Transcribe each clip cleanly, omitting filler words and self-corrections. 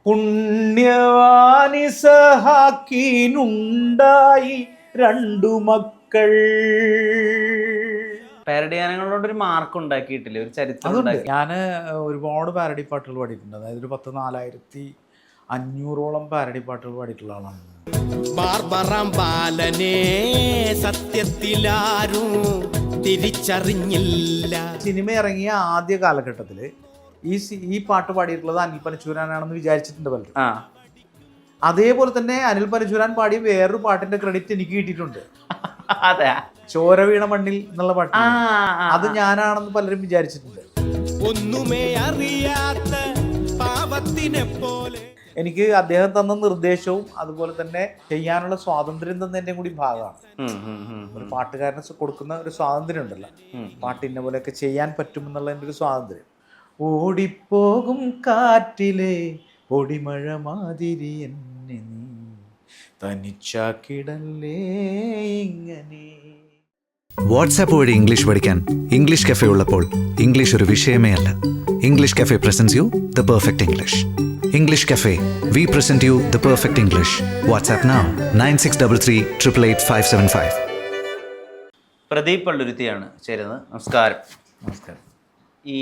പുണ്യവാനിസഹാക്കിനുണ്ടായി രണ്ടു മക്കൾ. Parody ഗാനങ്ങളോടൊരു mark ഉണ്ടാക്കിയിട്ടില്ലേ, ഒരു ചരിത്രം അതുണ്ട്. ഉണ്ടാക്കി? ഞാൻ ഒരുപാട് പാരഡി പാട്ടുകൾ പാടിയിട്ടുണ്ട്. അതായത് ഒരു 4500 പാരഡി പാട്ടുകൾ പാടിയിട്ടുള്ള ആളാണ്. ബാലനെ സത്യത്തിലാരും തിരിച്ചറിഞ്ഞില്ല. സിനിമ ഇറങ്ങിയ ആദ്യ കാലഘട്ടത്തിൽ ഈ പാട്ട് പാടിയിട്ടുള്ളത് അനിൽ പനച്ചൂരാനാണെന്ന് വിചാരിച്ചിട്ടുണ്ട് പലരും. അതേപോലെ തന്നെ അനിൽ പനച്ചൂരാൻ പാടിയ വേറൊരു പാട്ടിന്റെ ക്രെഡിറ്റ് എനിക്ക് കിട്ടിയിട്ടുണ്ട്. അതെ, ചോര വീണ മണ്ണിൽ എന്നുള്ള പാട്ട്. അത് ഞാനാണെന്ന് പലരും വിചാരിച്ചിട്ടുണ്ട്. ഒന്നുമേ അറിയാത്ത പാവത്തിനെ പോലെ എനിക്ക് അദ്ദേഹം തന്ന നിർദ്ദേശവും അതുപോലെ തന്നെ ചെയ്യാനുള്ള സ്വാതന്ത്ര്യം തന്നതിൻ്റെ കൂടി ഭാഗമാണ്. ഒരു പാട്ടുകാരന് കൊടുക്കുന്ന ഒരു സ്വാതന്ത്ര്യം ഉണ്ടല്ലോ, പാട്ടിനെ പോലെയൊക്കെ ചെയ്യാൻ പറ്റുമെന്നുള്ളതിൻ്റെ ഒരു സ്വാതന്ത്ര്യം. ഓടിപ്പോകും കാറ്റിലെ പൊടിമഴ മാതിരി എന്നെ നീ തനിച്ചാക്കിടല്ലേ ഇങ്ങനെ. വാട്സാപ്പ് വഴി ഇംഗ്ലീഷ് പഠിക്കാൻ ഇംഗ്ലീഷ് കഫേ ഉള്ളപ്പോൾ ഇംഗ്ലീഷ് ഒരു വിഷയമേ അല്ല. English cafe presents you the perfect English. English Cafe. We present you the perfect English. WhatsApp now 9633888575. Pradeep പള്ളുരുത്തിയാണ് ചേരുന്നത്. നമസ്കാരം. നമസ്കാരം. ഈ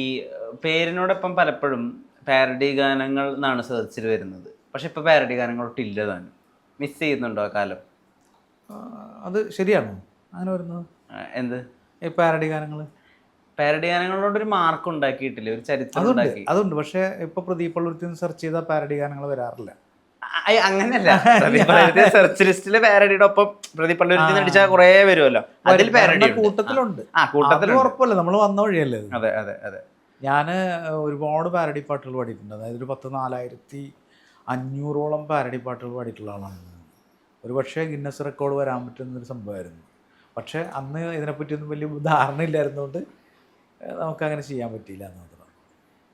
പേരിനോടൊപ്പം പലപ്പോഴും പാരഡി ഗാനങ്ങൾ എന്നാണ് സെർച്ചിൽ വരുന്നത്. പക്ഷെ ഇപ്പോൾ പാരഡി ഗാനങ്ങളൊട്ടില്ല താനും. മിസ് ചെയ്യുന്നുണ്ടോ ആ കാലം? അത് ശരിയാണോ അങ്ങനെ വരുന്നത്? എന്ത് ഈ പാരഡി ഗാനങ്ങൾ? പാരഡി ഗാനങ്ങളോടൊരു മാർക്ക് ഉണ്ടാക്കിയിട്ടില്ലേ, ഒരു ചരിത്രം ഉണ്ടാക്കി? അതുണ്ട്. പക്ഷെ ഇപ്പൊ പ്രദീപ് പള്ളുരുത്തി സെർച്ച് ചെയ്താൽ പാരഡി ഗാനങ്ങൾ വരാറില്ല. അങ്ങനെയല്ല, പ്രദീപ് പള്ളുരുത്തി സെർച്ച് ലിസ്റ്റില് പാരഡിയുടെ ഒപ്പം പ്രദീപ് പള്ളുരുത്തി അടിച്ചാൽ കുറെ വരുമല്ലോ, അതിൽ പാരഡി കൂട്ടത്തിലുണ്ട്. കൂട്ടത്തിൽ ഉറപ്പല്ലേ, നമ്മൾ വന്ന വഴിയല്ലേ. അതെ അതെ അതെ. ഞാൻ ഒരുപാട് പാരഡി പാട്ടുകൾ പാടിയിട്ടുണ്ട്. അതായത് ഒരു 4500 പാരഡി പാട്ടുകൾ പാടിയിട്ടുള്ള ആളാണ്. ഒരു പക്ഷേ ഗിന്നസ് റെക്കോർഡ് വരാൻ പറ്റുന്നൊരു സംഭവമായിരുന്നു. പക്ഷേ അന്ന് ഇതിനെപ്പറ്റിയൊന്നും വലിയ ധാരണ ഇല്ലായിരുന്നുകൊണ്ട് നമുക്കങ്ങനെ ചെയ്യാൻ പറ്റിയില്ല എന്ന് മാത്രം.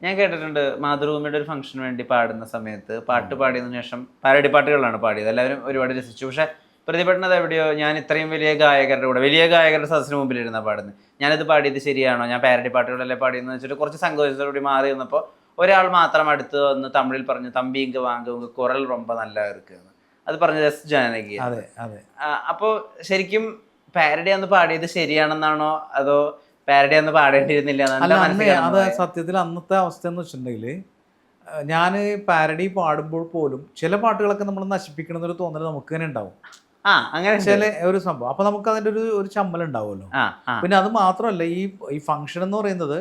ഞാൻ കേട്ടിട്ടുണ്ട് മാതൃഭൂമിയുടെ ഒരു ഫംഗ്ഷന് വേണ്ടി പാടുന്ന സമയത്ത് പാട്ട് പാടിയതിനു ശേഷം പാരഡി പാട്ടുകളാണ് പാടിയത്. എല്ലാവരും ഒരുപാട് രസിച്ചു. പക്ഷേ പ്രതിഭട്ടനത് എവിടെയോ ഞാൻ ഇത്രയും വലിയ ഗായകരുടെ സദസ്സിന് മുമ്പിലിരുന്ന പാടുന്നത്, ഞാനത് പാടിയത് ശരിയാണോ, ഞാൻ പാരഡി പാട്ടുകളല്ലേ പാടിയെന്ന് വെച്ചിട്ട് കുറച്ച് സങ്കോചത്തോടുകൂടി മാറി വന്നപ്പോൾ ഒരാൾ മാത്രം അടുത്ത് വന്ന് തമിഴിൽ പറഞ്ഞു തമ്പി ഇങ്ക് വാങ്ങ കുറൽ റൊമ്പ നല്ല ഇരിക്കുന്നു. അത് പറഞ്ഞത് എസ് ജാനകി. അതെ അതെ. അപ്പോൾ ശരിക്കും പാരഡി അന്ന് പാടിയത് ശരിയാണെന്നാണോ അതോ പാരഡി അന്ന് പാടേണ്ടിയിരുന്നില്ല? അത് സത്യത്തിൽ അന്നത്തെ അവസ്ഥ എന്ന് വെച്ചിട്ടുണ്ടെങ്കിൽ, ഞാൻ പാരഡി പാടുമ്പോൾ പോലും ചില പാട്ടുകളൊക്കെ നമ്മൾ നശിപ്പിക്കണമെന്നൊരു തോന്നൽ നമുക്ക് തന്നെ ഉണ്ടാവും. അങ്ങനെ ചില ഒരു സംഭവം. അപ്പൊ നമുക്ക് അതിൻ്റെ ഒരു ചമ്മലുണ്ടാവുമല്ലോ. പിന്നെ അത് മാത്രമല്ല, ഈ ഫംഗ്ഷൻ എന്ന് പറയുന്നത്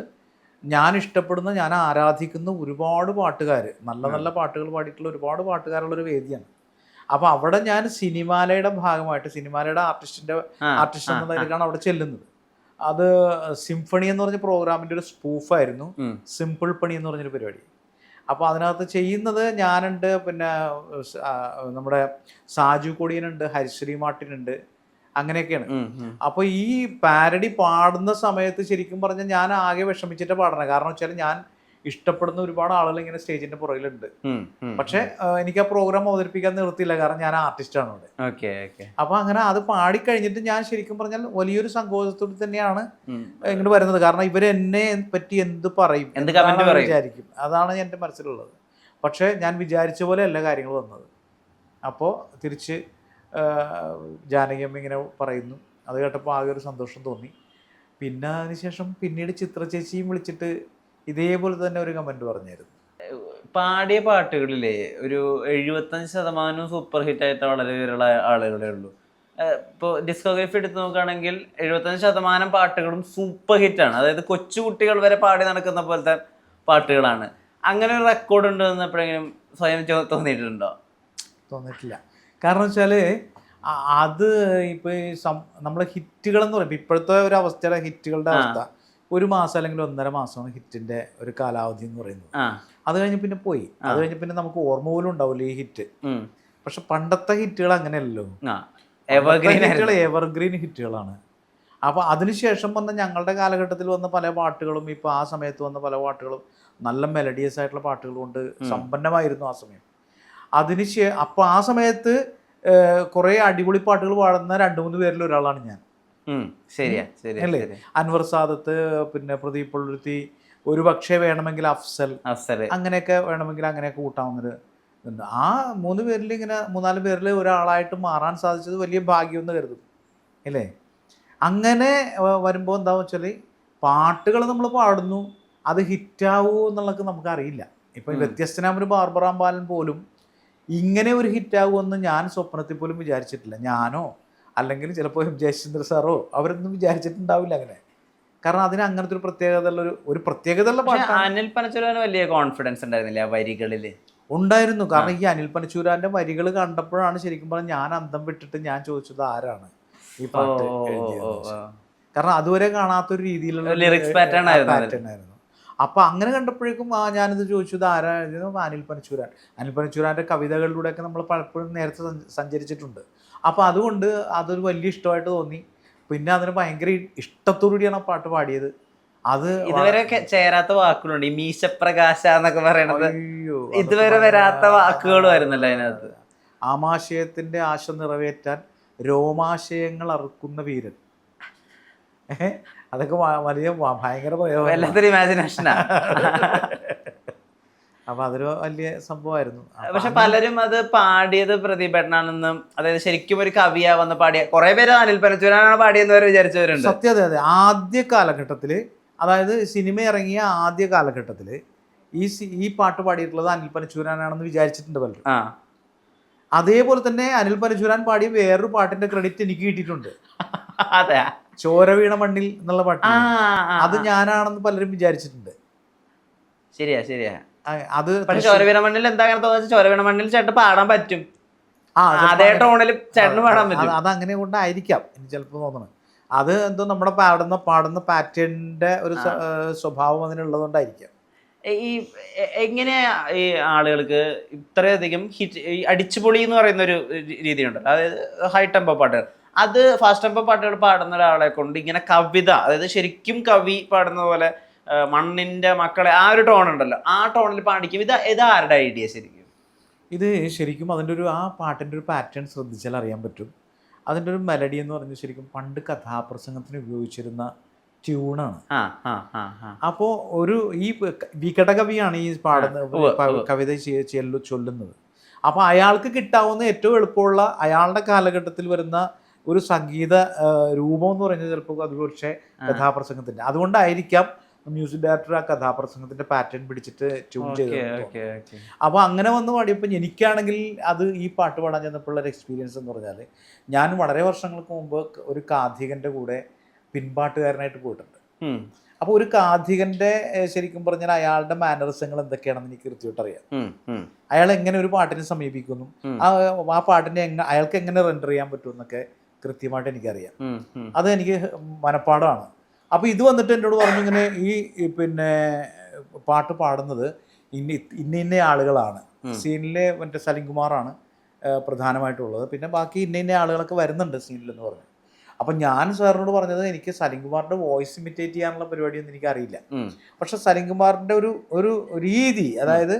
ഞാൻ ഇഷ്ടപ്പെടുന്ന, ഞാൻ ആരാധിക്കുന്ന ഒരുപാട് പാട്ടുകാർ, നല്ല നല്ല പാട്ടുകൾ പാടിയിട്ടുള്ള ഒരുപാട് പാട്ടുകാരുള്ളൊരു വേദിയാണ്. അപ്പൊ അവിടെ ഞാൻ സിനിമാലയുടെ ഭാഗമായിട്ട്, സിനിമാലയുടെ ആർട്ടിസ്റ്റ് എന്നതിലേക്കാണ് അവിടെ ചെല്ലുന്നത്. അത് സിംഫണി എന്ന് പറഞ്ഞ പ്രോഗ്രാമിൻ്റെ ഒരു സ്പൂഫായിരുന്നു സിമ്പിൾ പണി എന്ന് പറഞ്ഞൊരു പരിപാടി. അപ്പോൾ അതിനകത്ത് ചെയ്യുന്നത് ഞാനുണ്ട്, പിന്നെ നമ്മുടെ സാജു കൊടിയനുണ്ട്, ഹരിശ്രീ മാർട്ടിനുണ്ട്, അങ്ങനെയൊക്കെയാണ്. അപ്പോൾ ഈ പാരഡി പാടുന്ന സമയത്ത് ശരിക്കും പറഞ്ഞാൽ ഞാൻ ആകെ വിഷമിച്ചിട്ട് പാടണം. കാരണം വെച്ചാൽ ഞാൻ ഇഷ്ടപ്പെടുന്ന ഒരുപാട് ആളുകൾ ഇങ്ങനെ സ്റ്റേജിന്റെ പുറകിലുണ്ട്. പക്ഷെ എനിക്ക് ആ പ്രോഗ്രാം അവതരിപ്പിക്കാൻ നിർത്തിയില്ല, കാരണം ഞാൻ ആർട്ടിസ്റ്റാണ് അവിടെ. അപ്പൊ അങ്ങനെ അത് പാടിക്കഴിഞ്ഞിട്ട് ഞാൻ ശരിക്കും പറഞ്ഞാൽ വലിയൊരു സങ്കോചത്തോടെ തന്നെയാണ് ഇങ്ങോട്ട് വരുന്നത്. കാരണം ഇവരെന്നെ പറ്റി എന്ത് പറയും വിചാരിക്കും, അതാണ് എൻ്റെ മനസ്സിലുള്ളത്. പക്ഷെ ഞാൻ വിചാരിച്ച പോലെ അല്ല കാര്യങ്ങൾ വന്നത്. അപ്പോൾ തിരിച്ച് ജാനകിയമ്മ ഇങ്ങനെ പറയുന്നു. അത് കേട്ടപ്പോൾ ആകെ ഒരു സന്തോഷം തോന്നി. പിന്നെ അതിനുശേഷം പിന്നീട് ചിത്ര ചേച്ചിയും വിളിച്ചിട്ട് ഇതേപോലെ തന്നെ ഒരു കമന്റ് പറഞ്ഞായിരുന്നു. പാടിയ പാട്ടുകളിലെ ഒരു 75% സൂപ്പർ ഹിറ്റ് ആയിട്ട് വളരെ വിരള ആളുകളേ ഉള്ളൂ. ഇപ്പോൾ ഡിസ്കോഗ്രഫി എടുത്ത് നോക്കുകയാണെങ്കിൽ 75% പാട്ടുകളും സൂപ്പർ ഹിറ്റാണ്. അതായത് കൊച്ചുകുട്ടികൾ വരെ പാടി നടക്കുന്ന പോലത്തെ പാട്ടുകളാണ്. അങ്ങനെ ഒരു റെക്കോർഡ് ഉണ്ടെന്ന് എപ്പോഴെങ്കിലും സ്വയം തോന്നിയിട്ടുണ്ടോ? തോന്നിയിട്ടില്ല. കാരണം വെച്ചാൽ അത് ഇപ്പോൾ നമ്മളെ ഹിറ്റുകളെന്ന് പറയുമ്പോൾ ഇപ്പോഴത്തെ ഒരു അവസ്ഥയുടെ ഹിറ്റുകളുടെ അവസ്ഥ ഒരു മാസം അല്ലെങ്കിൽ 1.5 മാസമാണ് ഹിറ്റിന്റെ ഒരു കാലാവധി എന്ന് പറയുന്നത്. അത് കഴിഞ്ഞ് പിന്നെ പോയി. അത് കഴിഞ്ഞ് പിന്നെ നമുക്ക് ഓർമ്മ പോലും ഉണ്ടാവില്ല ഈ ഹിറ്റ്. പക്ഷെ പണ്ടത്തെ ഹിറ്റുകൾ അങ്ങനെയല്ലോ, എവർഗ്രീൻ ഹിറ്റുകളാണ്. അപ്പോൾ അതിനുശേഷം വന്ന ഞങ്ങളുടെ കാലഘട്ടത്തിൽ വന്ന പല പാട്ടുകളും, ഇപ്പോൾ ആ സമയത്ത് വന്ന പല പാട്ടുകളും നല്ല മെലഡിയസ് ആയിട്ടുള്ള പാട്ടുകൾ കൊണ്ട് സമ്പന്നമായിരുന്നു ആ സമയം. അപ്പോൾ ആ സമയത്ത് കുറേ അടിപൊളി പാട്ടുകൾ പാടുന്ന 2-3 പേരിൽ ഒരാളാണ് ഞാൻ. അല്ലേ? അൻവർ സാദത്ത്, പിന്നെ പ്രദീപ് പള്ളുരുത്തി, ഒരു പക്ഷേ വേണമെങ്കിൽ അഫ്സൽ, അങ്ങനെയൊക്കെ വേണമെങ്കിൽ അങ്ങനെയൊക്കെ കൂട്ടാവുന്നത്. ആ 3 പേരിൽ ഇങ്ങനെ 3-4 പേരിൽ ഒരാളായിട്ട് മാറാൻ സാധിച്ചത് വലിയ ഭാഗ്യമെന്ന് കരുതും അല്ലേ. അങ്ങനെ വരുമ്പോൾ എന്താണെന്ന് വെച്ചാൽ പാട്ടുകൾ നമ്മൾ പാടുന്നു, അത് ഹിറ്റാവൂ എന്നുള്ളത് നമുക്കറിയില്ല. ഇപ്പം വ്യത്യസ്തനാമൊരു ബാർബറാം ബാലൻ പോലും ഇങ്ങനെ ഒരു ഹിറ്റാവുമെന്ന് ഞാൻ സ്വപ്നത്തിൽ പോലും വിചാരിച്ചിട്ടില്ല. ഞാനോ അല്ലെങ്കിൽ ചിലപ്പോൾ ജയചന്ദ്ര സാറോ അവരൊന്നും വിചാരിച്ചിട്ടുണ്ടാവില്ല അങ്ങനെ. കാരണം അതിന് അങ്ങനത്തെ ഒരു പ്രത്യേകതയുള്ള പാട്ടാണ്. അനിൽ പനച്ചൂരാന് വലിയ കോൺഫിഡൻസ് ഉണ്ടായിരുന്നില്ല വരികളിൽ. ഉണ്ടായിരുന്നു. കാരണം ഈ അനിൽ പനച്ചൂരാൻ്റെ വരികൾ കണ്ടപ്പോഴാണ് ശരിക്കും പറഞ്ഞാൽ ഞാൻ അന്തം വിട്ടിട്ട് ഞാൻ ചോദിച്ചത് ആരാണ് ഈ പാട്ട് എഴുതിയത്. കാരണം അതുവരെ കാണാത്തൊരു രീതിയിലുള്ള ലിറിക്സ് പാറ്റേൺ ആയിരുന്നു. അപ്പോൾ അങ്ങനെ കണ്ടപ്പോഴേക്കും ഞാനിത് ചോദിച്ചത് ആരാ എഴുതിയത്. അനിൽ പനച്ചൂരാൻ. അനിൽ പനച്ചൂരാൻ്റെ കവിതകളിലൂടെയൊക്കെ നമ്മൾ പലപ്പോഴും നേരത്തെ സഞ്ചരിച്ചിട്ടുണ്ട്. അപ്പോൾ അതുകൊണ്ട് അതൊരു വലിയ ഇഷ്ടമായിട്ട് തോന്നി. പിന്നെ അതിന് ഭയങ്കര ഇഷ്ടത്തോടുകൂടിയാണ് ആ പാട്ട് പാടിയത്. അത് ഇതുവരെ ചേരാത്ത വാക്കുകളുണ്ട്. ഈ മീശപ്രകാശ എന്നൊക്കെ പറയണത് ഇതുവരെ വരാത്ത വാക്കുകളും ആയിരുന്നല്ലോ അതിനകത്ത്. ആമാശയത്തിന്റെ ആശ നിറവേറ്റാൻ രോമാശയങ്ങൾ അറുക്കുന്ന വീരൻ. അതൊക്കെ വലിയ ഭയങ്കര വല്ലാത്തൊരു ഇമാജിനേഷനാ. അപ്പൊ അതൊരു വലിയ സംഭവമായിരുന്നു. പക്ഷെ പലരും അത് പാടിയത് പ്രതിഭടനാണെന്നും, അതായത് ശരിക്കും ഒരു കവിയാവെന്ന് പാടിയ കുറെ പേര് അനിൽ പനച്ചൂരാനാണ് പാടിയെന്ന് വരെ വിചാരിച്ചവരുണ്ട്. സത്യം. അതെ. ആദ്യ കാലഘട്ടത്തില്, അതായത് സിനിമ ഇറങ്ങിയ ആദ്യ കാലഘട്ടത്തില് ഈ പാട്ട് പാടിയിട്ടുള്ളത് അനിൽ പനച്ചൂരാനാണെന്ന് വിചാരിച്ചിട്ടുണ്ട് പലരും. അതേപോലെ തന്നെ അനിൽ പനച്ചൂരാൻ പാടിയ വേറൊരു പാട്ടിന്റെ ക്രെഡിറ്റ് എനിക്ക് കിട്ടിയിട്ടുണ്ട്. അതെ, ചോര വീണ മണ്ണിൽ എന്നുള്ള പാട്ട്. അത് ഞാനാണെന്ന് പലരും വിചാരിച്ചിട്ടുണ്ട്. ശരിയാ. അത് പക്ഷെ ചോരവീണ മണ്ണിൽ എന്താ അങ്ങനെ തോന്നുന്നത്? ചോരവീണ മണ്ണിൽ ചേട്ടൻ പാടാൻ പറ്റും, അതേ ടോണിൽ ചേട്ടന് പാടാൻ പറ്റും. അതങ്ങനെ കൊണ്ടായിരിക്കാം എനിക്ക് ചിലപ്പോൾ തോന്നുന്നത്. അത് എന്തോ നമ്മുടെ പാടുന്ന പാറ്റേണിന്റെ ഒരു സ്വഭാവം അതിനുള്ളതുകൊണ്ടായിരിക്കാം. ഈ എങ്ങനെ ഈ ആളുകൾക്ക് ഇത്രയധികം ഹിറ്റ്, ഈ അടിച്ചുപൊളി എന്ന് പറയുന്ന ഒരു രീതിയുണ്ട്, അതായത് ഹൈ ടെമ്പോ പാട്ടുകൾ, അത് ഫാസ്റ്റ് ടെമ്പോ പാട്ടുകൾ പാടുന്ന ഒരാളെ കൊണ്ട് ഇങ്ങനെ കവിത, അതായത് ശരിക്കും കവി പാടുന്ന പോലെ മണ്ണിന്റെ മക്കളെ ആ ഒരു ടോൺ ഉണ്ടല്ലോ, ആ ടോണിൽ പാടിക്കും. ഇത് ആരുടെ ഐഡിയ ശരിക്കും? ഇത് ശരിക്കും അതിൻ്റെ ആ പാട്ടിൻ്റെ ഒരു പാറ്റേൺ ശ്രദ്ധിച്ചാൽ അറിയാൻ പറ്റും. അതിൻ്റെ ഒരു മെലഡി എന്ന് പറഞ്ഞാൽ ശരിക്കും പണ്ട് കഥാപ്രസംഗത്തിന് ഉപയോഗിച്ചിരുന്ന ട്യൂണാണ്. അപ്പോൾ ഈ വികടകവിയാണ് ഈ കവിത ചൊല്ലുന്നത്. അപ്പോൾ അയാൾക്ക് കിട്ടാവുന്ന ഏറ്റവും എളുപ്പമുള്ള അയാളുടെ കാലഘട്ടത്തിൽ വരുന്ന ഒരു സംഗീത രൂപം എന്ന് പറയുന്നത് ചിലപ്പോൾ അത് പക്ഷേ കഥാപ്രസംഗത്തിൻ്റെ. അതുകൊണ്ടായിരിക്കാം മ്യൂസിക് ഡയറക്ടർ ആ കഥാപ്രസംഗത്തിന്റെ പാറ്റേൺ പിടിച്ചിട്ട് ട്യൂൺ ചെയ്തു. അപ്പോൾ അങ്ങനെ വന്ന് പാടിയപ്പോൾ എനിക്കാണെങ്കിൽ അത് ഈ പാട്ട് പാടാൻ ചെന്നപ്പോഴുള്ള ഒരു എക്സ്പീരിയൻസ് എന്ന് പറഞ്ഞാൽ, ഞാൻ വളരെ വർഷങ്ങൾക്ക് മുമ്പ് ഒരു കാഥികന്റെ കൂടെ പിൻപാട്ടുകാരനായിട്ട് പോയിട്ടുണ്ട്. അപ്പോൾ ഒരു കാഥികന്റെ ശരിക്കും പറഞ്ഞാൽ അയാളുടെ മാനറിസങ്ങൾ എന്തൊക്കെയാണെന്ന് എനിക്ക് കൃത്യമായിട്ട് അറിയാം. അയാൾ എങ്ങനെ ഒരു പാട്ടിനെ സമീപിക്കുന്നു, ആ പാട്ടിനെ അയാൾക്ക് എങ്ങനെ റെൻഡർ ചെയ്യാൻ പറ്റും എന്നൊക്കെ കൃത്യമായിട്ട് എനിക്കറിയാം. അത് എനിക്ക് മനപ്പാടമാണ്. അപ്പോൾ ഇത് വന്നിട്ട് എന്നോട് പറഞ്ഞു, ഇങ്ങനെ ഈ പിന്നെ പാട്ട് പാടുന്നത് ഇന്ന ആളുകളാണ്. സീനിലെ മറ്റേ സലിംകുമാറാണ് പ്രധാനമായിട്ടുള്ളത്, പിന്നെ ബാക്കി ഇന്ന ആളുകളൊക്കെ വരുന്നുണ്ട് സീനിലെന്ന് പറഞ്ഞു. അപ്പം ഞാൻ സാറിനോട് പറഞ്ഞത്, എനിക്ക് സലിംകുമാറിൻ്റെ വോയിസ് ഇമിറ്റേറ്റ് ചെയ്യാനുള്ള പരിപാടിയൊന്നും എനിക്കറിയില്ല. പക്ഷെ സലിംകുമാറിൻ്റെ ഒരു രീതി, അതായത്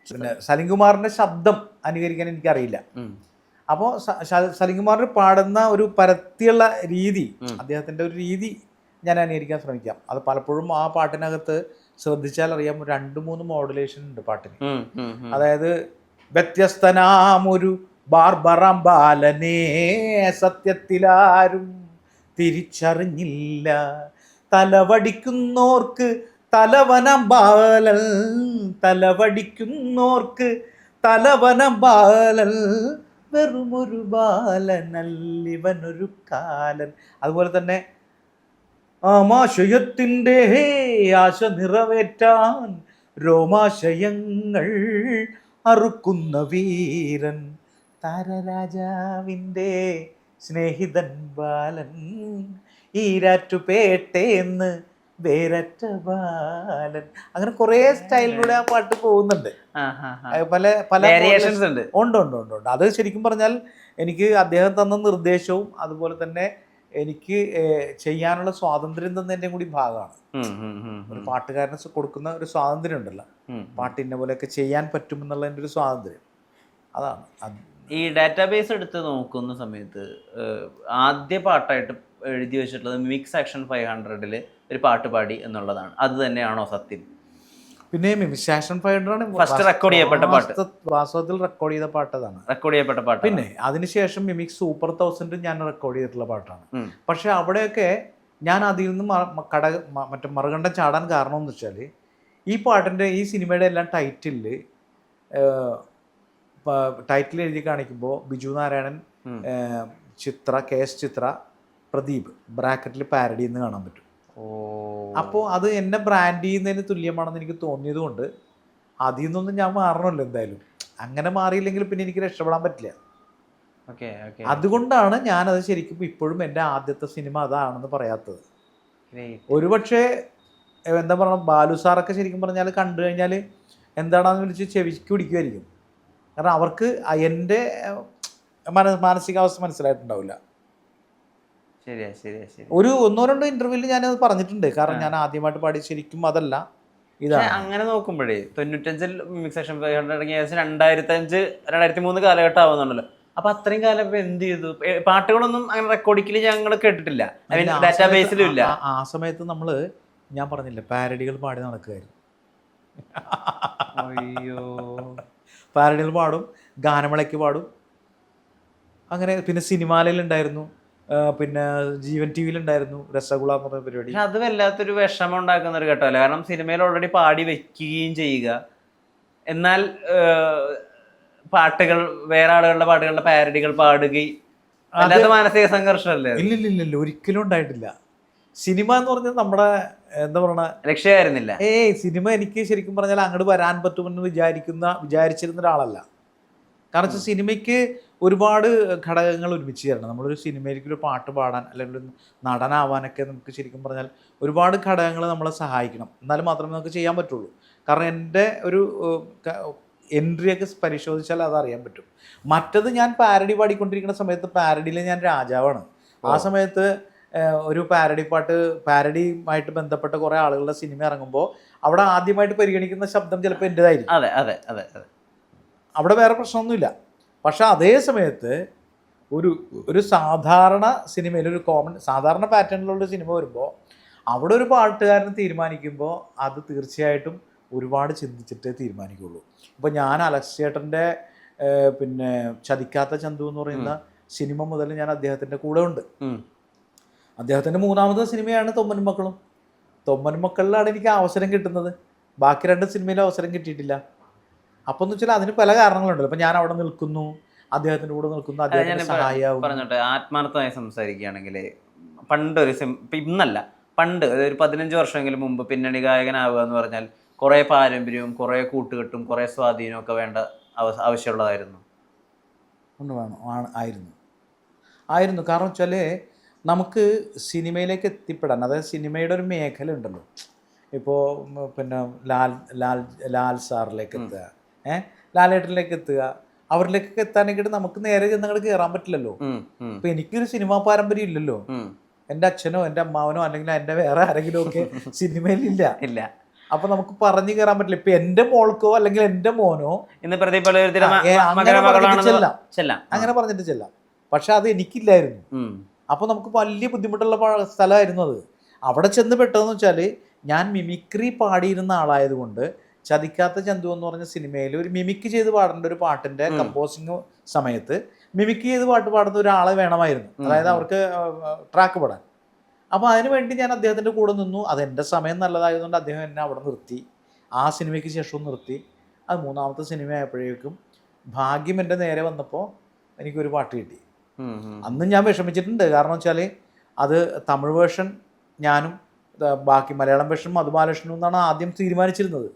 പിന്നെ സലിംകുമാറിൻ്റെ ശബ്ദം അനുകരിക്കാൻ എനിക്കറിയില്ല. അപ്പോൾ സലിംകുമാറിന് പാടുന്ന ഒരു പരത്തിയുള്ള രീതി, അദ്ദേഹത്തിൻ്റെ ഒരു രീതി ഞാൻ അനുകരിക്കാൻ ശ്രമിക്കാം. അത് പലപ്പോഴും ആ പാട്ടിനകത്ത് ശ്രദ്ധിച്ചാൽ അറിയാം 2-3 മോഡുലേഷൻ ഉണ്ട് പാട്ടിന്. അതായത് വ്യത്യസ്തനാമൊരു ബാർബറാം ബാലനെ സത്യത്തിലാരും തിരിച്ചറിഞ്ഞില്ല, തലവടിക്കുന്നോർക്ക് തലവനം ബാലൻ, തലവടിക്കുന്നോർക്ക് തലവനം ബാലൻ, വെറുമൊരു ബാലനല്ലിവനൊരു കാലൻ. അതുപോലെ തന്നെ ആമാശയത്തിൻ്റെ ആശ നിറവേറ്റാൻ രോമാശയങ്ങൾ അറുക്കുന്ന വീരൻ, താരരാജാവിൻ്റെ സ്നേഹിതൻ ബാലൻ, ഈരാറ്റുപേട്ടേന്ന് വേരറ്റ ബാലൻ. അങ്ങനെ കുറേ സ്റ്റൈലിലൂടെ ആ പാട്ട് പോകുന്നുണ്ട്. പല വേരിയേഷൻസ് ഉണ്ട്. ഉണ്ട്. അത് ശരിക്കും പറഞ്ഞാൽ എനിക്ക് അദ്ദേഹം തന്ന നിർദ്ദേശവും അതുപോലെ തന്നെ എനിക്ക് ചെയ്യാനുള്ള സ്വാതന്ത്ര്യം തന്നതിൻ്റെ കൂടി ഭാഗമാണ്. ഒരു പാട്ടുകാരന് കൊടുക്കുന്ന ഒരു സ്വാതന്ത്ര്യം ഉണ്ടല്ലോ, പാട്ടിനെ പോലെയൊക്കെ ചെയ്യാൻ പറ്റുമെന്നുള്ളതിൻ്റെ ഒരു സ്വാതന്ത്ര്യം, അതാണ്. ഈ ഡാറ്റാബേസ് എടുത്ത് നോക്കുന്ന സമയത്ത് ആദ്യ പാട്ടായിട്ട് എഴുതി വെച്ചിട്ടുള്ളത് മിക്സ് ആക്ഷൻ 500 ഒരു പാട്ട് പാടി എന്നുള്ളതാണ്. അത് തന്നെയാണോ സത്യം? പിന്നെ മിമിക്സേഷൻ ഫൈഡറാണ് ഫസ്റ്റ് റെക്കോർഡ് ചെയ്യപ്പെട്ട പാട്ട്, വാസ്തവത്തിൽ റെക്കോർഡ് ചെയ്ത പാട്ടതാണ്. റെക്കോർഡ് ചെയ്യപ്പെട്ട പാട്ട്. പിന്നെ അതിനുശേഷം മിമിക് സൂപ്പർ 1000 ഞാൻ റെക്കോർഡ് ചെയ്തിട്ടുള്ള പാട്ടാണ്. പക്ഷെ അവിടെയൊക്കെ ഞാൻ അതിൽ നിന്ന് മറ്റേ മറുകണ്ഠം ചാടാൻ കാരണം എന്ന് വെച്ചാൽ ഈ പാട്ടിൻ്റെ ഈ സിനിമയുടെ എല്ലാം ടൈറ്റിൽ എഴുതി കാണിക്കുമ്പോൾ ബിജു നാരായണൻ, ചിത്ര, KS ചിത്ര, പ്രദീപ് ബ്രാക്കറ്റിൽ പാരഡി എന്ന് കാണാൻ പറ്റും. അപ്പോൾ അത് എന്നെ ബ്രാൻഡ് ചെയ്യുന്നതിന് തുല്യമാണെന്ന് എനിക്ക് തോന്നിയത് കൊണ്ട് അതിൽ നിന്നൊന്നും ഞാൻ മാറണമല്ലോ എന്തായാലും. അങ്ങനെ മാറിയില്ലെങ്കിൽ പിന്നെ എനിക്ക് രക്ഷപ്പെടാൻ പറ്റില്ല. അതുകൊണ്ടാണ് ഞാനത് ശരിക്കും ഇപ്പോഴും എൻ്റെ ആദ്യത്തെ സിനിമ അതാണെന്ന് പറയാത്തത്. ഒരുപക്ഷെ എന്താ പറയുക, ബാലു സാറൊക്കെ ശരിക്കും പറഞ്ഞാൽ കണ്ടു കഴിഞ്ഞാൽ എന്താണെന്ന് വിളിച്ച് ചെവിക്ക് പിടിക്കുമായിരിക്കും. കാരണം അവർക്ക് എൻ്റെ മാനസികാവസ്ഥ മനസ്സിലായിട്ടുണ്ടാവില്ല. ഒരു 1-2 ഇന്റർവ്യൂവിൽ ഞാനത് പറഞ്ഞിട്ടുണ്ട്. കാരണം ഞാൻ ആദ്യമായിട്ട് പാടി ശരിക്കും അതല്ല ഇതാണ്. അങ്ങനെ നോക്കുമ്പോഴേ 95-ൽ മിമിക്സേഷൻ ഇറങ്ങിയ 2005-2003 കാലഘട്ടം ആവുന്നുണ്ടല്ലോ. അപ്പൊ അത്രയും കാലം ഇപ്പൊ എന്ത് ചെയ്തു? പാട്ടുകളൊന്നും അങ്ങനെ റെക്കോർഡിങ്ങിൽ ഞങ്ങൾ കേട്ടിട്ടില്ല, ഡാറ്റാബേസിലും ഇല്ല. ആ സമയത്ത് നമ്മള് ഞാൻ പറഞ്ഞില്ല പാരഡികൾ പാടി നടക്കുകയായിരുന്നു. അയ്യോ, പാരഡികൾ പാടും, ഗാനമേളയ്ക്ക് പാടും, അങ്ങനെ. പിന്നെ സിനിമാലയിലുണ്ടായിരുന്നു, പിന്നെ ജീവൻ TV-യിലുണ്ടായിരുന്നു രസഗുള എന്ന് പറഞ്ഞ പരിപാടി. അത് വല്ലാത്തൊരു വിഷമം ഉണ്ടാക്കുന്ന ഒരു ഘട്ടമല്ല. കാരണം സിനിമയിൽ ഓൾറെഡി പാടി വെക്കുകയും ചെയ്യുക, എന്നാൽ പാട്ടുകൾ വേറെ ആളുകളുടെ പാട്ടുകളുടെ പാരഡികൾ പാടുകയും അല്ലാത്ത മാനസിക സംഘർഷമല്ലേ? ഇല്ലില്ല, ഒരിക്കലും ഉണ്ടായിട്ടില്ല. സിനിമ എന്ന് പറഞ്ഞാൽ നമ്മുടെ എന്താ പറയണ ലക്ഷ്യമായിരുന്നില്ല. സിനിമ എനിക്ക് ശരിക്കും പറഞ്ഞാൽ അങ്ങോട്ട് വരാൻ പറ്റുമെന്ന് വിചാരിച്ചിരുന്ന ഒരാളല്ല. കാരണം വെച്ചാൽ സിനിമയ്ക്ക് ഒരുപാട് ഘടകങ്ങൾ ഒരുമിച്ച് ചേരണം. നമ്മളൊരു സിനിമയിലേക്ക് ഒരു പാട്ട് പാടാൻ അല്ലെങ്കിൽ ഒരു നടനാവാനൊക്കെ നമുക്ക് ശരിക്കും പറഞ്ഞാൽ ഒരുപാട് ഘടകങ്ങൾ നമ്മളെ സഹായിക്കണം. എന്നാലും മാത്രമേ നമുക്ക് ചെയ്യാൻ പറ്റുള്ളൂ. കാരണം എൻ്റെ ഒരു എൻട്രിയൊക്കെ പരിശോധിച്ചാൽ അതറിയാൻ പറ്റും. മറ്റത് ഞാൻ പാരഡി പാടിക്കൊണ്ടിരിക്കുന്ന സമയത്ത് പാരഡിയിൽ ഞാൻ രാജാവാണ്. ആ സമയത്ത് ഒരു പാരഡിയുമായിട്ട് ബന്ധപ്പെട്ട കുറേ ആളുകളുടെ സിനിമ ഇറങ്ങുമ്പോൾ അവിടെ ആദ്യമായിട്ട് പരിഗണിക്കുന്ന ശബ്ദം ചിലപ്പോൾ എൻ്റെതായിരിക്കും. അതെ. അവിടെ വേറെ പ്രശ്നമൊന്നുമില്ല. പക്ഷെ അതേ സമയത്ത് ഒരു സാധാരണ സിനിമയിൽ ഒരു സാധാരണ പാറ്റേണിലുള്ള സിനിമ വരുമ്പോൾ അവിടെ ഒരു പാട്ടുകാരൻ തീരുമാനിക്കുമ്പോൾ അത് തീർച്ചയായിട്ടും ഒരുപാട് ചിന്തിച്ചിട്ടേ തീരുമാനിക്കുള്ളൂ. ഇപ്പോൾ ഞാൻ അലക്സ് ചേട്ടൻ്റെ പിന്നെ ചതിക്കാത്ത ചന്തു എന്ന് പറയുന്ന സിനിമ മുതൽ ഞാൻ അദ്ദേഹത്തിൻ്റെ കൂടെ ഉണ്ട്. അദ്ദേഹത്തിൻ്റെ 3ാമത്തെ സിനിമയാണ് തൊമ്മനും മക്കളും. തൊമ്മനും മക്കളിലാണ് എനിക്ക് അവസരം കിട്ടുന്നത്. ബാക്കി 2 സിനിമയിൽ അവസരം കിട്ടിയിട്ടില്ല. അപ്പം എന്ന് വെച്ചാൽ അതിന് പല കാരണങ്ങളുണ്ടല്ലോ. അപ്പം ഞാൻ അവിടെ നിൽക്കുന്നു, അദ്ദേഹത്തിൻ്റെ കൂടെ നിൽക്കുന്നു, അദ്ദേഹത്തിന് സഹായമാവും. പറഞ്ഞോട്ടെ, ആത്മാർത്ഥമായി സംസാരിക്കുകയാണെങ്കിൽ ഇന്നല്ല, പണ്ട് അതായത് 15 വർഷമെങ്കിലും മുമ്പ് പിന്നണി ഗായകനാവുക എന്ന് പറഞ്ഞാൽ കുറേ പാരമ്പര്യവും കുറേ കൂട്ടുകെട്ടും കുറേ സ്വാധീനവും ഒക്കെ വേണ്ട ആവശ്യമുള്ളതായിരുന്നു. ആയിരുന്നു. കാരണം വെച്ചാൽ നമുക്ക് സിനിമയിലേക്ക് എത്തിപ്പെടാൻ, അതായത് സിനിമയുടെ ഒരു മേഖല ഉണ്ടല്ലോ. ഇപ്പോൾ പിന്നെ ലാൽ സാറിലേക്ക് എത്തുക, ലാലേട്ടനിലേക്ക് എത്തുക, അവരിലേക്കൊക്കെ എത്താനായിട്ട് നമുക്ക് നേരെ ചെന്നങ്ങോട്ട് കയറാൻ പറ്റില്ലല്ലോ. ഇപ്പം എനിക്കൊരു സിനിമാ പാരമ്പര്യം ഇല്ലല്ലോ. എൻ്റെ അച്ഛനോ എൻ്റെ അമ്മാവനോ അല്ലെങ്കിൽ എൻ്റെ വേറെ ആരെങ്കിലും ഒക്കെ സിനിമയിലില്ല. അപ്പൊ നമുക്ക് പറഞ്ഞു കയറാൻ പറ്റില്ല. ഇപ്പൊ എന്റെ മോൾക്കോ അല്ലെങ്കിൽ എന്റെ മോനോ അങ്ങനെ പറഞ്ഞിട്ട് ചെല്ലാം. പക്ഷെ അത് എനിക്കില്ലായിരുന്നു. അപ്പൊ നമുക്ക് വലിയ ബുദ്ധിമുട്ടുള്ള സ്ഥലമായിരുന്നു അത്. അവിടെ ചെന്ന് പെട്ടതെന്ന് വെച്ചാല് ഞാൻ മിമിക്രി പാടിയിരുന്ന ആളായതുകൊണ്ട് ചതിക്കാത്ത ചന്തു എന്ന് പറഞ്ഞ സിനിമയിൽ ഒരു മിമിക്രി ചെയ്ത് പാടേണ്ട ഒരു പാട്ടിന്റെ കമ്പോസിങ് സമയത്ത് മിമിക്രി ചെയ്ത് പാടുന്ന ഒരാളെ വേണമായിരുന്നു. അതായത് അവർക്ക് ട്രാക്ക് പാടാൻ. അപ്പോൾ അതിനുവേണ്ടി ഞാൻ അദ്ദേഹത്തിൻ്റെ കൂടെ നിന്നു. അതെൻ്റെ സമയം നല്ലതായതുകൊണ്ട് അദ്ദേഹം എന്നെ അവിടെ നിർത്തി. ആ സിനിമയ്ക്ക് ശേഷവും നിർത്തി. അത് 3ാമത്തെ സിനിമ ആയപ്പോഴേക്കും ഭാഗ്യം എൻ്റെ നേരെ വന്നപ്പോൾ എനിക്കൊരു പാട്ട് കിട്ടി. അന്ന് ഞാൻ വിഷമിച്ചിട്ടുണ്ട്. കാരണം വെച്ചാൽ അത് തമിഴ് വേർഷൻ ഞാനും ബാക്കി മലയാളം വേർഷൻ മധുബാലകൃഷ്ണനും എന്നാണ് ആദ്യം തീരുമാനിച്ചിരുന്നത്.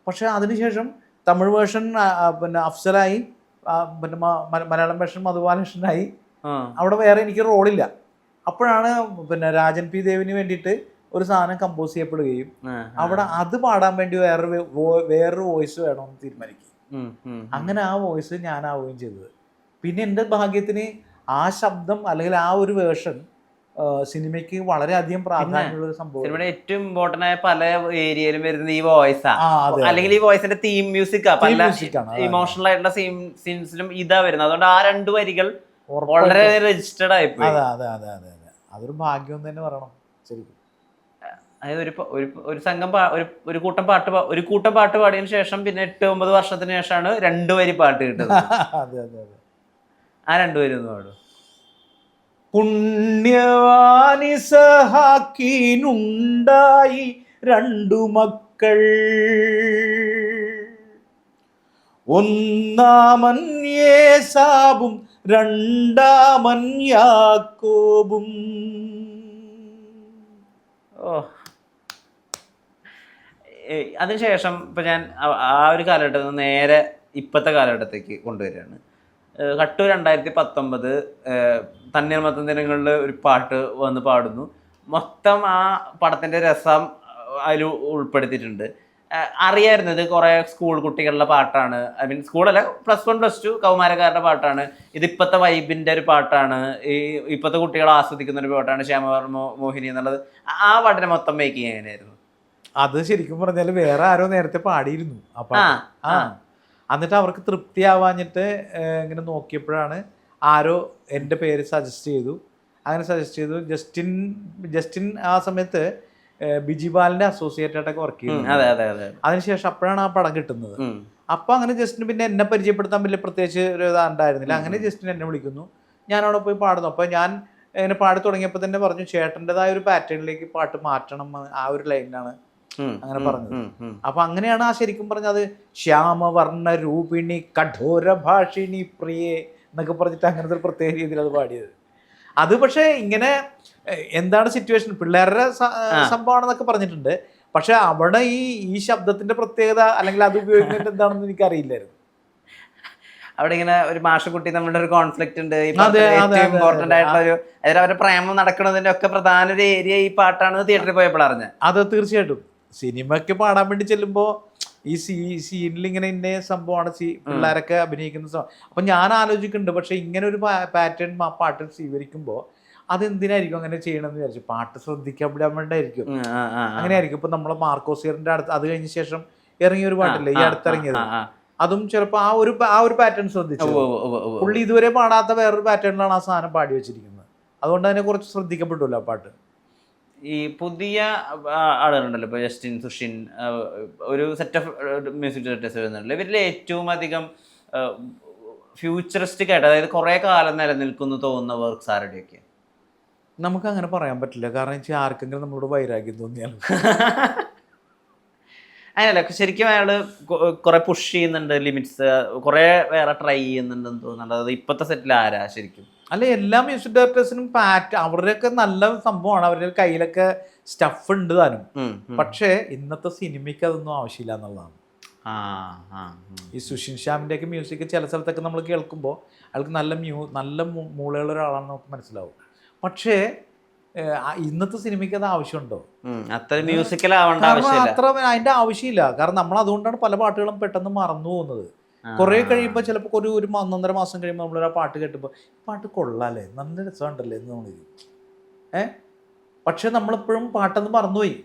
പക്ഷേ അതിനുശേഷം തമിഴ് വേർഷൻ പിന്നെ അഫ്സലായി, പിന്നെ മലയാളം വേർഷൻ മധുബാലകൃഷ്ണനായി. അവിടെ വേറെ എനിക്ക് റോളില്ല. അപ്പോഴാണ് പിന്നെ രാജൻ പി ദേവിന് വേണ്ടിയിട്ട് ഒരു സാധനം കമ്പോസ് ചെയ്യപ്പെടുകയും അവിടെ അത് പാടാൻ വേണ്ടി വേറൊരു വോയിസ് വേണമെന്ന് തീരുമാനിക്കും. അങ്ങനെ ആ വോയിസ് ഞാനാവുകയും ചെയ്തത്. പിന്നെ എൻ്റെ ഭാഗ്യത്തിന് ആ ശബ്ദം അല്ലെങ്കിൽ ആ ഒരു വേർഷൻ സിനിമയ്ക്ക് വളരെയധികം പ്രാധാന്യമുള്ള ഒരു സംഭവം. സിനിമയുടെ ഏറ്റവും ഇമ്പോർട്ടന്റ് ആയ പല ഏരിയയിലും വരുന്നത് ഈ വോയിസാ, അല്ലെങ്കിൽ ഈ വോയിസിന്റെ തീം മ്യൂസിക് ഇമോഷണൽ ആയിട്ടുള്ള സീൻസിലും ഇതാ വരുന്നത്. അതുകൊണ്ട് ആ 2 വരികൾ വളരെ രജിസ്റ്റേർഡ് ആയിപ്പോയി. അതെ അതൊരു ഭാഗ്യം തന്നെ പറയണം ശരിക്കും. അതായത് ഒരു സംഘം ഒരു കൂട്ടം പാട്ട് പാടിയതിനു ശേഷം പിന്നെ 8-9 വർഷത്തിന് ശേഷമാണ് 2 വരി പാട്ട് കിട്ടുന്നത്. അതെ അതെ അതെ. ആ 2 വരി ഒന്ന് പാടും. പുണ്യവാനിസഹാക്കിനുണ്ടായി 2 മക്കൾ, ഒന്നാമൻ യേസാബും 2-ാമൻ യാക്കോബും. ഓ, അതിനുശേഷം ഇപ്പം ഞാൻ ആ ഒരു കാലഘട്ടത്തിൽ നിന്ന് നേരെ ഇപ്പോഴത്തെ കാലഘട്ടത്തേക്ക് കൊണ്ടുവരികയാണ്. കട്ടു 2019 തണ്ണീർമത്തൻ ദിനങ്ങളിൽ ഒരു പാട്ട് വന്ന് പാടുന്നു. മൊത്തം ആ പടത്തിൻ്റെ രസം അതിൽ ഉൾപ്പെടുത്തിയിട്ടുണ്ട്. അറിയായിരുന്നത് കുറേ സ്കൂൾ കുട്ടികളുടെ പാട്ടാണ്, ഐ മീൻ സ്കൂളല്ല, +1 +2 കൗമാരക്കാരുടെ പാട്ടാണ്, ഇത് ഇപ്പോഴത്തെ വൈബിൻ്റെ ഒരു പാട്ടാണ്, ഈ ഇപ്പോഴത്തെ കുട്ടികൾ ആസ്വദിക്കുന്ന ഒരു പാട്ടാണ് ശ്യാമവർമ്മ മോഹിനി എന്നുള്ളത്. ആ പാട്ടിനെ മൊത്തം മേക്കിങ് എങ്ങനെയായിരുന്നു? അത് ശരിക്കും പറഞ്ഞാൽ വേറെ ആരോ നേരത്തെ പാടിയിരുന്നു ആ പാട്ട്. എന്നിട്ട് അവർക്ക് തൃപ്തിയാവാഞ്ഞിട്ട് ഇങ്ങനെ നോക്കിയപ്പോഴാണ് ആരോ എൻ്റെ പേര് സജസ്റ്റ് ചെയ്തു. അങ്ങനെ സജസ്റ്റ് ചെയ്തു. ജസ്റ്റിൻ ആ സമയത്ത് ബിജിപാലിന്റെ അസോസിയേറ്റ് ആയിട്ടൊക്കെ വർക്ക് ചെയ്യുന്നു. അതിനുശേഷം അപ്പോഴാണ് ആ പടം കിട്ടുന്നത്. അപ്പൊ അങ്ങനെ ജസ്റ്റിന് പിന്നെ എന്നെ പരിചയപ്പെടുത്താൻ വലിയ പ്രത്യേകിച്ച് ഒരു ഇതുണ്ടായിരുന്നില്ല. അങ്ങനെ ജസ്റ്റിൻ എന്നെ വിളിക്കുന്നു, ഞാൻ അവിടെ പോയി പാടുന്നു. അപ്പൊ ഞാൻ ഇങ്ങനെ പാടി തുടങ്ങിയപ്പോൾ തന്നെ പറഞ്ഞു, ചേട്ടൻ്റെതായ ഒരു പാറ്റേണിലേക്ക് പാട്ട് മാറ്റണം, ആ ഒരു ലൈനിലാണ് അങ്ങനെ പറഞ്ഞത്. അപ്പൊ അങ്ങനെയാണ് ആ ശരിക്കും പറഞ്ഞത് ശ്യാമവർണ്ണ രൂപിണി കഠോര ഭാഷിണി പ്രിയേ എന്നൊക്കെ പറഞ്ഞിട്ട് അങ്ങനത്തെ ഒരു പ്രത്യേക രീതിയിൽ അത് പാടിയത്. അത് പക്ഷേ ഇങ്ങനെ എന്താണ് സിറ്റുവേഷൻ, പിള്ളേരുടെ സംഭവമാണെന്നൊക്കെ പറഞ്ഞിട്ടുണ്ട്. പക്ഷെ അവിടെ ഈ ശബ്ദത്തിന്റെ പ്രത്യേകത അല്ലെങ്കിൽ അത് ഉപയോഗിക്കുന്നത് എന്താണെന്ന് എനിക്കറിയില്ലായിരുന്നു. അവിടെ ഇങ്ങനെ ഒരു മാഷക്കുട്ടി നമ്മളുടെ ഒരു കോൺഫ്ലിക്റ്റ് ഉണ്ട്. ഇമ്പോർട്ടന്റ് ആയിട്ടുള്ള ഒരു അവരുടെ പ്രേമം നടക്കുന്നതിന്റെ ഒക്കെ പ്രധാന ഒരു ഏരിയ ഈ പാട്ടാണ് തിയേറ്ററിൽ പോയപ്പോൾ അറിഞ്ഞത്. അത് തീർച്ചയായിട്ടും സിനിമയ്ക്ക് പാടാൻ വേണ്ടി ചെല്ലുമ്പോൾ ഈ സീനിൽ ഇങ്ങനെ ഇന്ന സംഭവമാണ് പിള്ളേരൊക്കെ അഭിനയിക്കുന്ന സംഭവം. അപ്പം ഞാൻ ആലോചിക്കുന്നുണ്ട്, പക്ഷെ ഇങ്ങനെ ഒരു പാറ്റേൺ ആ പാട്ടിൽ സ്വീകരിക്കുമ്പോൾ അതെന്തിനായിരിക്കും അങ്ങനെ ചെയ്യണമെന്ന് വിചാരിച്ചു. പാട്ട് ശ്രദ്ധിക്കാൻ വേണ്ടിയായിരിക്കും, അങ്ങനെയായിരിക്കും. ഇപ്പൊ നമ്മളെ മാർക്കോസിയറിന്റെ അടുത്ത് അത് കഴിഞ്ഞ ശേഷം ഇറങ്ങിയ ഒരു പാട്ടില്ലേ ഈ അടുത്തിറങ്ങിയത്, അതും ചിലപ്പോൾ ആ ഒരു പാറ്റേൺ ശ്രദ്ധിച്ചു. പുള്ളി ഇതുവരെ പാടാത്ത വേറൊരു പാറ്റേണിലാണ് ആ സാധനം പാടി വെച്ചിരിക്കുന്നത്. അതുകൊണ്ട് അതിനെ കുറച്ച് ശ്രദ്ധിക്കപ്പെട്ടുല്ലോ ആ പാട്ട്. ഈ പുതിയ ആളുകളുണ്ടല്ലോ, ഇപ്പോൾ ജസ്റ്റിൻ, സുഷിൻ, ഒരു സെറ്റ് ഓഫ് മ്യൂസിക് ഡയറക്ടേഴ്സ് വരുന്നുണ്ടല്ലോ, ഇവരിൽ ഏറ്റവും അധികം ഫ്യൂച്ചറിസ്റ്റിക് ആയിട്ട്, അതായത് കുറേ കാലം നിലനിൽക്കുന്നു തോന്നുന്ന വർക്ക്സ് ആരുടെയൊക്കെ? നമുക്ക് അങ്ങനെ പറയാൻ പറ്റില്ല, കാരണം വെച്ചാൽ ആർക്കെങ്കിലും നമ്മളോട് വൈരാഗ്യം തോന്നിയാലും. അങ്ങനല്ല, ശരിക്കും അയാൾ കുറെ പുഷ് ചെയ്യുന്നുണ്ട് ലിമിറ്റ്സ്, കുറെ വേറെ ട്രൈ ചെയ്യുന്നുണ്ടെന്ന് തോന്നുന്നുണ്ട്. അത് ഇപ്പോഴത്തെ സെറ്റിൽ ആരാ ശരിക്കും? അല്ല, എല്ലാ മ്യൂസിക് ഡയറക്ടേഴ്സിനും അവരുടെയൊക്കെ നല്ല സംഭവമാണ്, അവരുടെ കയ്യിലൊക്കെ സ്റ്റഫ് ഉണ്ട് താനും. പക്ഷേ ഇന്നത്തെ സിനിമയ്ക്ക് അതൊന്നും ആവശ്യമില്ല എന്നുള്ളതാണ്. ഈ സുഷിൻ ശ്യാമിൻ്റെ ഒക്കെ മ്യൂസിക് ചില സ്ഥലത്തൊക്കെ നമ്മൾ കേൾക്കുമ്പോൾ അയാൾക്ക് നല്ല മൂളയുള്ള ഒരാളാണെന്ന് നമുക്ക് മനസ്സിലാവും. പക്ഷേ ഇന്നത്തെ സിനിമയ്ക്ക് അത് ആവശ്യമുണ്ടോ? അത്ര മ്യൂസിക്കലാവേണ്ട അത്ര അതിന്റെ ആവശ്യമില്ല. കാരണം നമ്മൾ അതുകൊണ്ടാണ് പല പാട്ടുകളും പെട്ടെന്ന് മറന്നു പോകുന്നത്. കുറെ കഴിയുമ്പോൾ ചിലപ്പോൾ ഒരു 1-1.5 മാസം കഴിയുമ്പോൾ നമ്മളൊരു പാട്ട് കേട്ടുമ്പോൾ പാട്ട് കൊള്ളാല്ലേ, നല്ല രസമുണ്ടല്ലേ എന്ന് നമ്മൾ പക്ഷെ നമ്മളെപ്പോഴും പാട്ടെന്ന് മറന്നുപോയി.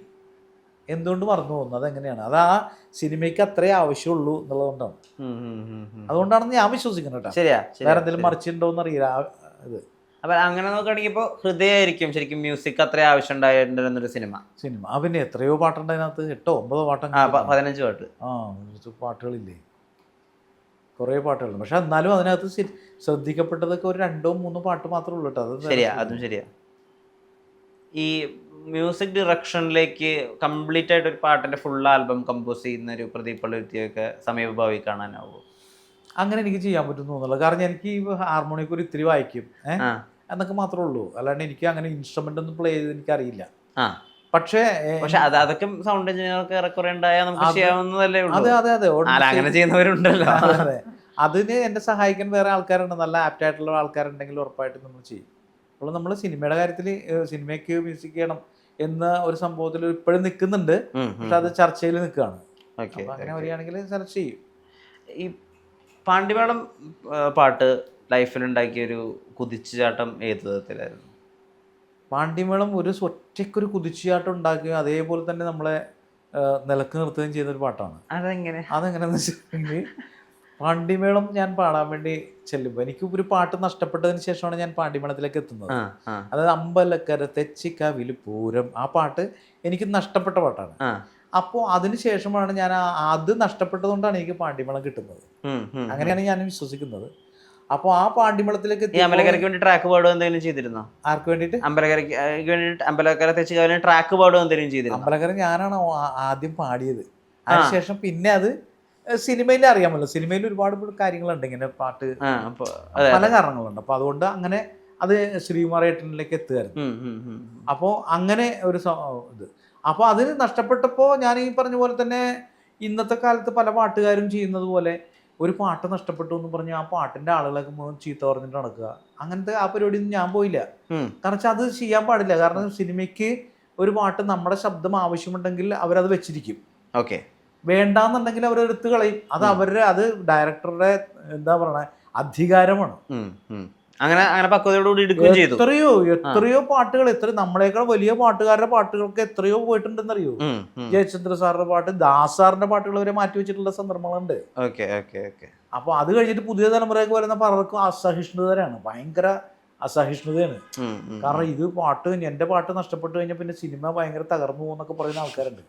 എന്തുകൊണ്ട് മറന്നു പോകുന്നു? അതെങ്ങനെയാണ്? അത് ആ സിനിമയ്ക്ക് അത്രേ ആവശ്യമുള്ളൂ എന്നുള്ളതുകൊണ്ടാണ്. അതുകൊണ്ടാണെന്ന് ഞാൻ വിശ്വസിക്കുന്നത് കേട്ടോ. വേറെ എന്തെങ്കിലും മറിച്ചിട്ടുണ്ടോ എന്നറിയില്ല ഇത്. അപ്പം അങ്ങനെ നോക്കുകയാണെങ്കിൽ ഇപ്പോൾ ഹൃദയമായിരിക്കും ശരിക്കും മ്യൂസിക് അത്ര ആവശ്യം ഉണ്ടായിരുന്നൊരു സിനിമ. പിന്നെ എത്രയോ പാട്ടുണ്ട് അതിനകത്ത്, 8-9 പാട്ടുണ്ട്, 15 പാട്ട്. പാട്ടുകളില്ലേ, കുറേ പാട്ടുകളുണ്ട്. പക്ഷെ എന്നാലും അതിനകത്ത് ശ്രദ്ധിക്കപ്പെട്ടതൊക്കെ ഒരു 2-3 പാട്ട് മാത്രമേ ഉള്ളൂ കേട്ടോ. അത് ശരിയാ, അതും ശരിയാ. ഈ മ്യൂസിക് ഡയറക്ഷനിലേക്ക് കംപ്ലീറ്റ് ആയിട്ട് ഒരു പാട്ടിന്റെ ഫുൾ ആൽബം കമ്പോസ് ചെയ്യുന്ന ഒരു പ്രദീപ് പള്ളുരുത്തിയൊക്കെ സമീപഭാവി കാണാനാവുമോ? അങ്ങനെ എനിക്ക് ചെയ്യാൻ പറ്റും തോന്നുന്നില്ല. കാരണം എനിക്ക് ഈ ഹാർമോണിയൊക്കെ ഒരു ഇത്തിരി വായിക്കും എന്നൊക്കെ മാത്രമേ ഉള്ളൂ. അല്ലാണ്ട് എനിക്ക് അങ്ങനെ ഇൻസ്ട്രുമെന്റ് ഒന്നും പ്ലേ ചെയ്ത് എനിക്കറിയില്ല. പക്ഷേ അതൊക്കെ സൗണ്ട് എഞ്ചിനീയർക്ക് ഏറെക്കുറെ ഉണ്ടായാൽ നമുക്ക് ചെയ്യാവുന്നതല്ലേ ഉള്ളൂ. അതെ അങ്ങനെ ചെയ്യുന്നവരുണ്ടല്ലോ. അതെ, അതിന് എന്നെ സഹായിക്കാൻ വേറെ ആൾക്കാരുണ്ട്, നല്ല ആപ്റ്റ് ആയിട്ടുള്ള ആൾക്കാരുണ്ടെങ്കിൽ ഉറപ്പായിട്ടും നമ്മൾ ചെയ്യും. അപ്പോൾ നമ്മൾ സിനിമയുടെ കാര്യത്തിൽ സിനിമയ്ക്ക് മ്യൂസിക് ചെയ്യണം എന്ന ഒരു സംഭവത്തിൽ ഇപ്പോഴും നിൽക്കുന്നുണ്ട്. പക്ഷെ അത് ചർച്ചയിൽ നിൽക്കുകയാണ്. അങ്ങനെ വരികയാണെങ്കിൽ സെലക്ട് ചെയ്യും. ഈ പാണ്ടിമേളം പാട്ട് ലൈഫിലുണ്ടാക്കിയൊരു കുതിച്ചുചാട്ടം ഏത് വിധത്തിലായിരുന്നു? പാണ്ടിമേളം ഒറ്റയ്ക്കൊരു കുതിച്ചുചാട്ടം ഉണ്ടാക്കുകയും അതേപോലെ തന്നെ നമ്മളെ നിലക്ക് നിർത്തുകയും ചെയ്യുന്നൊരു പാട്ടാണ്. അതെങ്ങനെയാണെന്ന് വെച്ചിട്ടുണ്ടെങ്കിൽ പാണ്ടിമേളം ഞാൻ പാടാൻ വേണ്ടി ചെല്ലുമ്പോൾ എനിക്ക് ഒരു പാട്ട് നഷ്ടപ്പെട്ടതിന് ശേഷമാണ് ഞാൻ പാണ്ടിമേളത്തിലേക്ക് എത്തുന്നത്. അതായത് അമ്പലക്കര തെച്ചിക്കാവിൽ പൂരം, ആ പാട്ട് എനിക്ക് നഷ്ടപ്പെട്ട പാട്ടാണ്. അപ്പോൾ അതിന് ശേഷമാണ് ഞാൻ അത് നഷ്ടപ്പെട്ടതുകൊണ്ടാണ് എനിക്ക് പാണ്ടിമേളം കിട്ടുന്നത്. അങ്ങനെയാണ് ഞാൻ വിശ്വസിക്കുന്നത്. അപ്പോൾ ആ പാണ്ടിമേളത്തിലേക്ക് അമ്പലക്കരയ്ക്ക് വേണ്ടി ട്രാക്ക് പാടുക എന്തെങ്കിലും ചെയ്തിരുന്നോ? ആർക്ക് വേണ്ടിയിട്ട്? അമ്പലക്കരയ്ക്ക് വേണ്ടിയിട്ട് അമ്പലക്കര തെച്ചിക്കാവിലെ ട്രാക്ക് പാടുക എന്തെങ്കിലും ചെയ്തിരുന്നു? അമ്പലക്കര ഞാനാണ് ആദ്യം പാടിയത്. അതിനുശേഷം പിന്നെ അത് സിനിമയിൽ അറിയാമല്ലോ, സിനിമയിൽ ഒരുപാട് കാര്യങ്ങളുണ്ട് ഇങ്ങനെ പാട്ട്, പല കാരണങ്ങളുണ്ട്. അപ്പോൾ അതുകൊണ്ട് അങ്ങനെ അത് ശ്രീകുമാരേട്ടനിലേക്ക് എത്തുകയായിരുന്നു. അപ്പോൾ അങ്ങനെ ഒരു ഇത്. അപ്പോൾ അതിന് നഷ്ടപ്പെട്ടപ്പോൾ ഞാൻ ഈ പറഞ്ഞ പോലെ തന്നെ ഇന്നത്തെ കാലത്ത് പല പാട്ടുകാരും ചെയ്യുന്നത് പോലെ ഒരു പാട്ട് നഷ്ടപ്പെട്ടു എന്ന് പറഞ്ഞ് ആ പാട്ടിൻ്റെ ആളുകളൊക്കെ മുഴുവൻ ചീത്ത പറഞ്ഞിട്ട് നടക്കുക, അങ്ങനത്തെ ആ പരിപാടിയൊന്നും ഞാൻ പോയില്ല. കാരണം വെച്ചാൽ അത് ചെയ്യാൻ പാടില്ല. കാരണം സിനിമയ്ക്ക് ഒരു പാട്ട് നമ്മുടെ ശബ്ദം ആവശ്യമുണ്ടെങ്കിൽ അവരത് വെച്ചിരിക്കും. ഓക്കെ, വേണ്ടാന്നുണ്ടെങ്കിൽ അവർ എടുത്തു കളയും. അത് അവരുടെ, അത് ഡയറക്ടറുടെ എന്താ പറയണ അധികാരമാണ്. അങ്ങനെ അങ്ങനെ പക്വതയോടുകൂടി എടുക്കുകയും ചെയ്തു. എത്രയോ പാട്ടുകൾ, നമ്മളെക്കാൾ വലിയ പാട്ടുകാരുടെ പാട്ടുകൾക്ക് എത്രയോ പോയിട്ടുണ്ടെന്നറിയോ? ജയചന്ദ്ര സാറിന്റെ പാട്ട്, ദാസ് സാറിന്റെ പാട്ടുകൾ വരെ മാറ്റി വെച്ചിട്ടുള്ള സന്ദർഭങ്ങളുണ്ട്. അപ്പൊ അത് കഴിഞ്ഞിട്ട് പുതിയ തലമുറയ്ക്ക് വരുന്ന പലർക്കും അസഹിഷ്ണുതരാണ്, ഭയങ്കര അസഹിഷ്ണുതയാണ്. കാരണം ഇത് പാട്ട്, എന്റെ പാട്ട് നഷ്ടപ്പെട്ടു കഴിഞ്ഞാൽ പിന്നെ സിനിമ ഭയങ്കര തകർന്നു പോകുന്നൊക്കെ പറയുന്ന ആൾക്കാരുണ്ട്.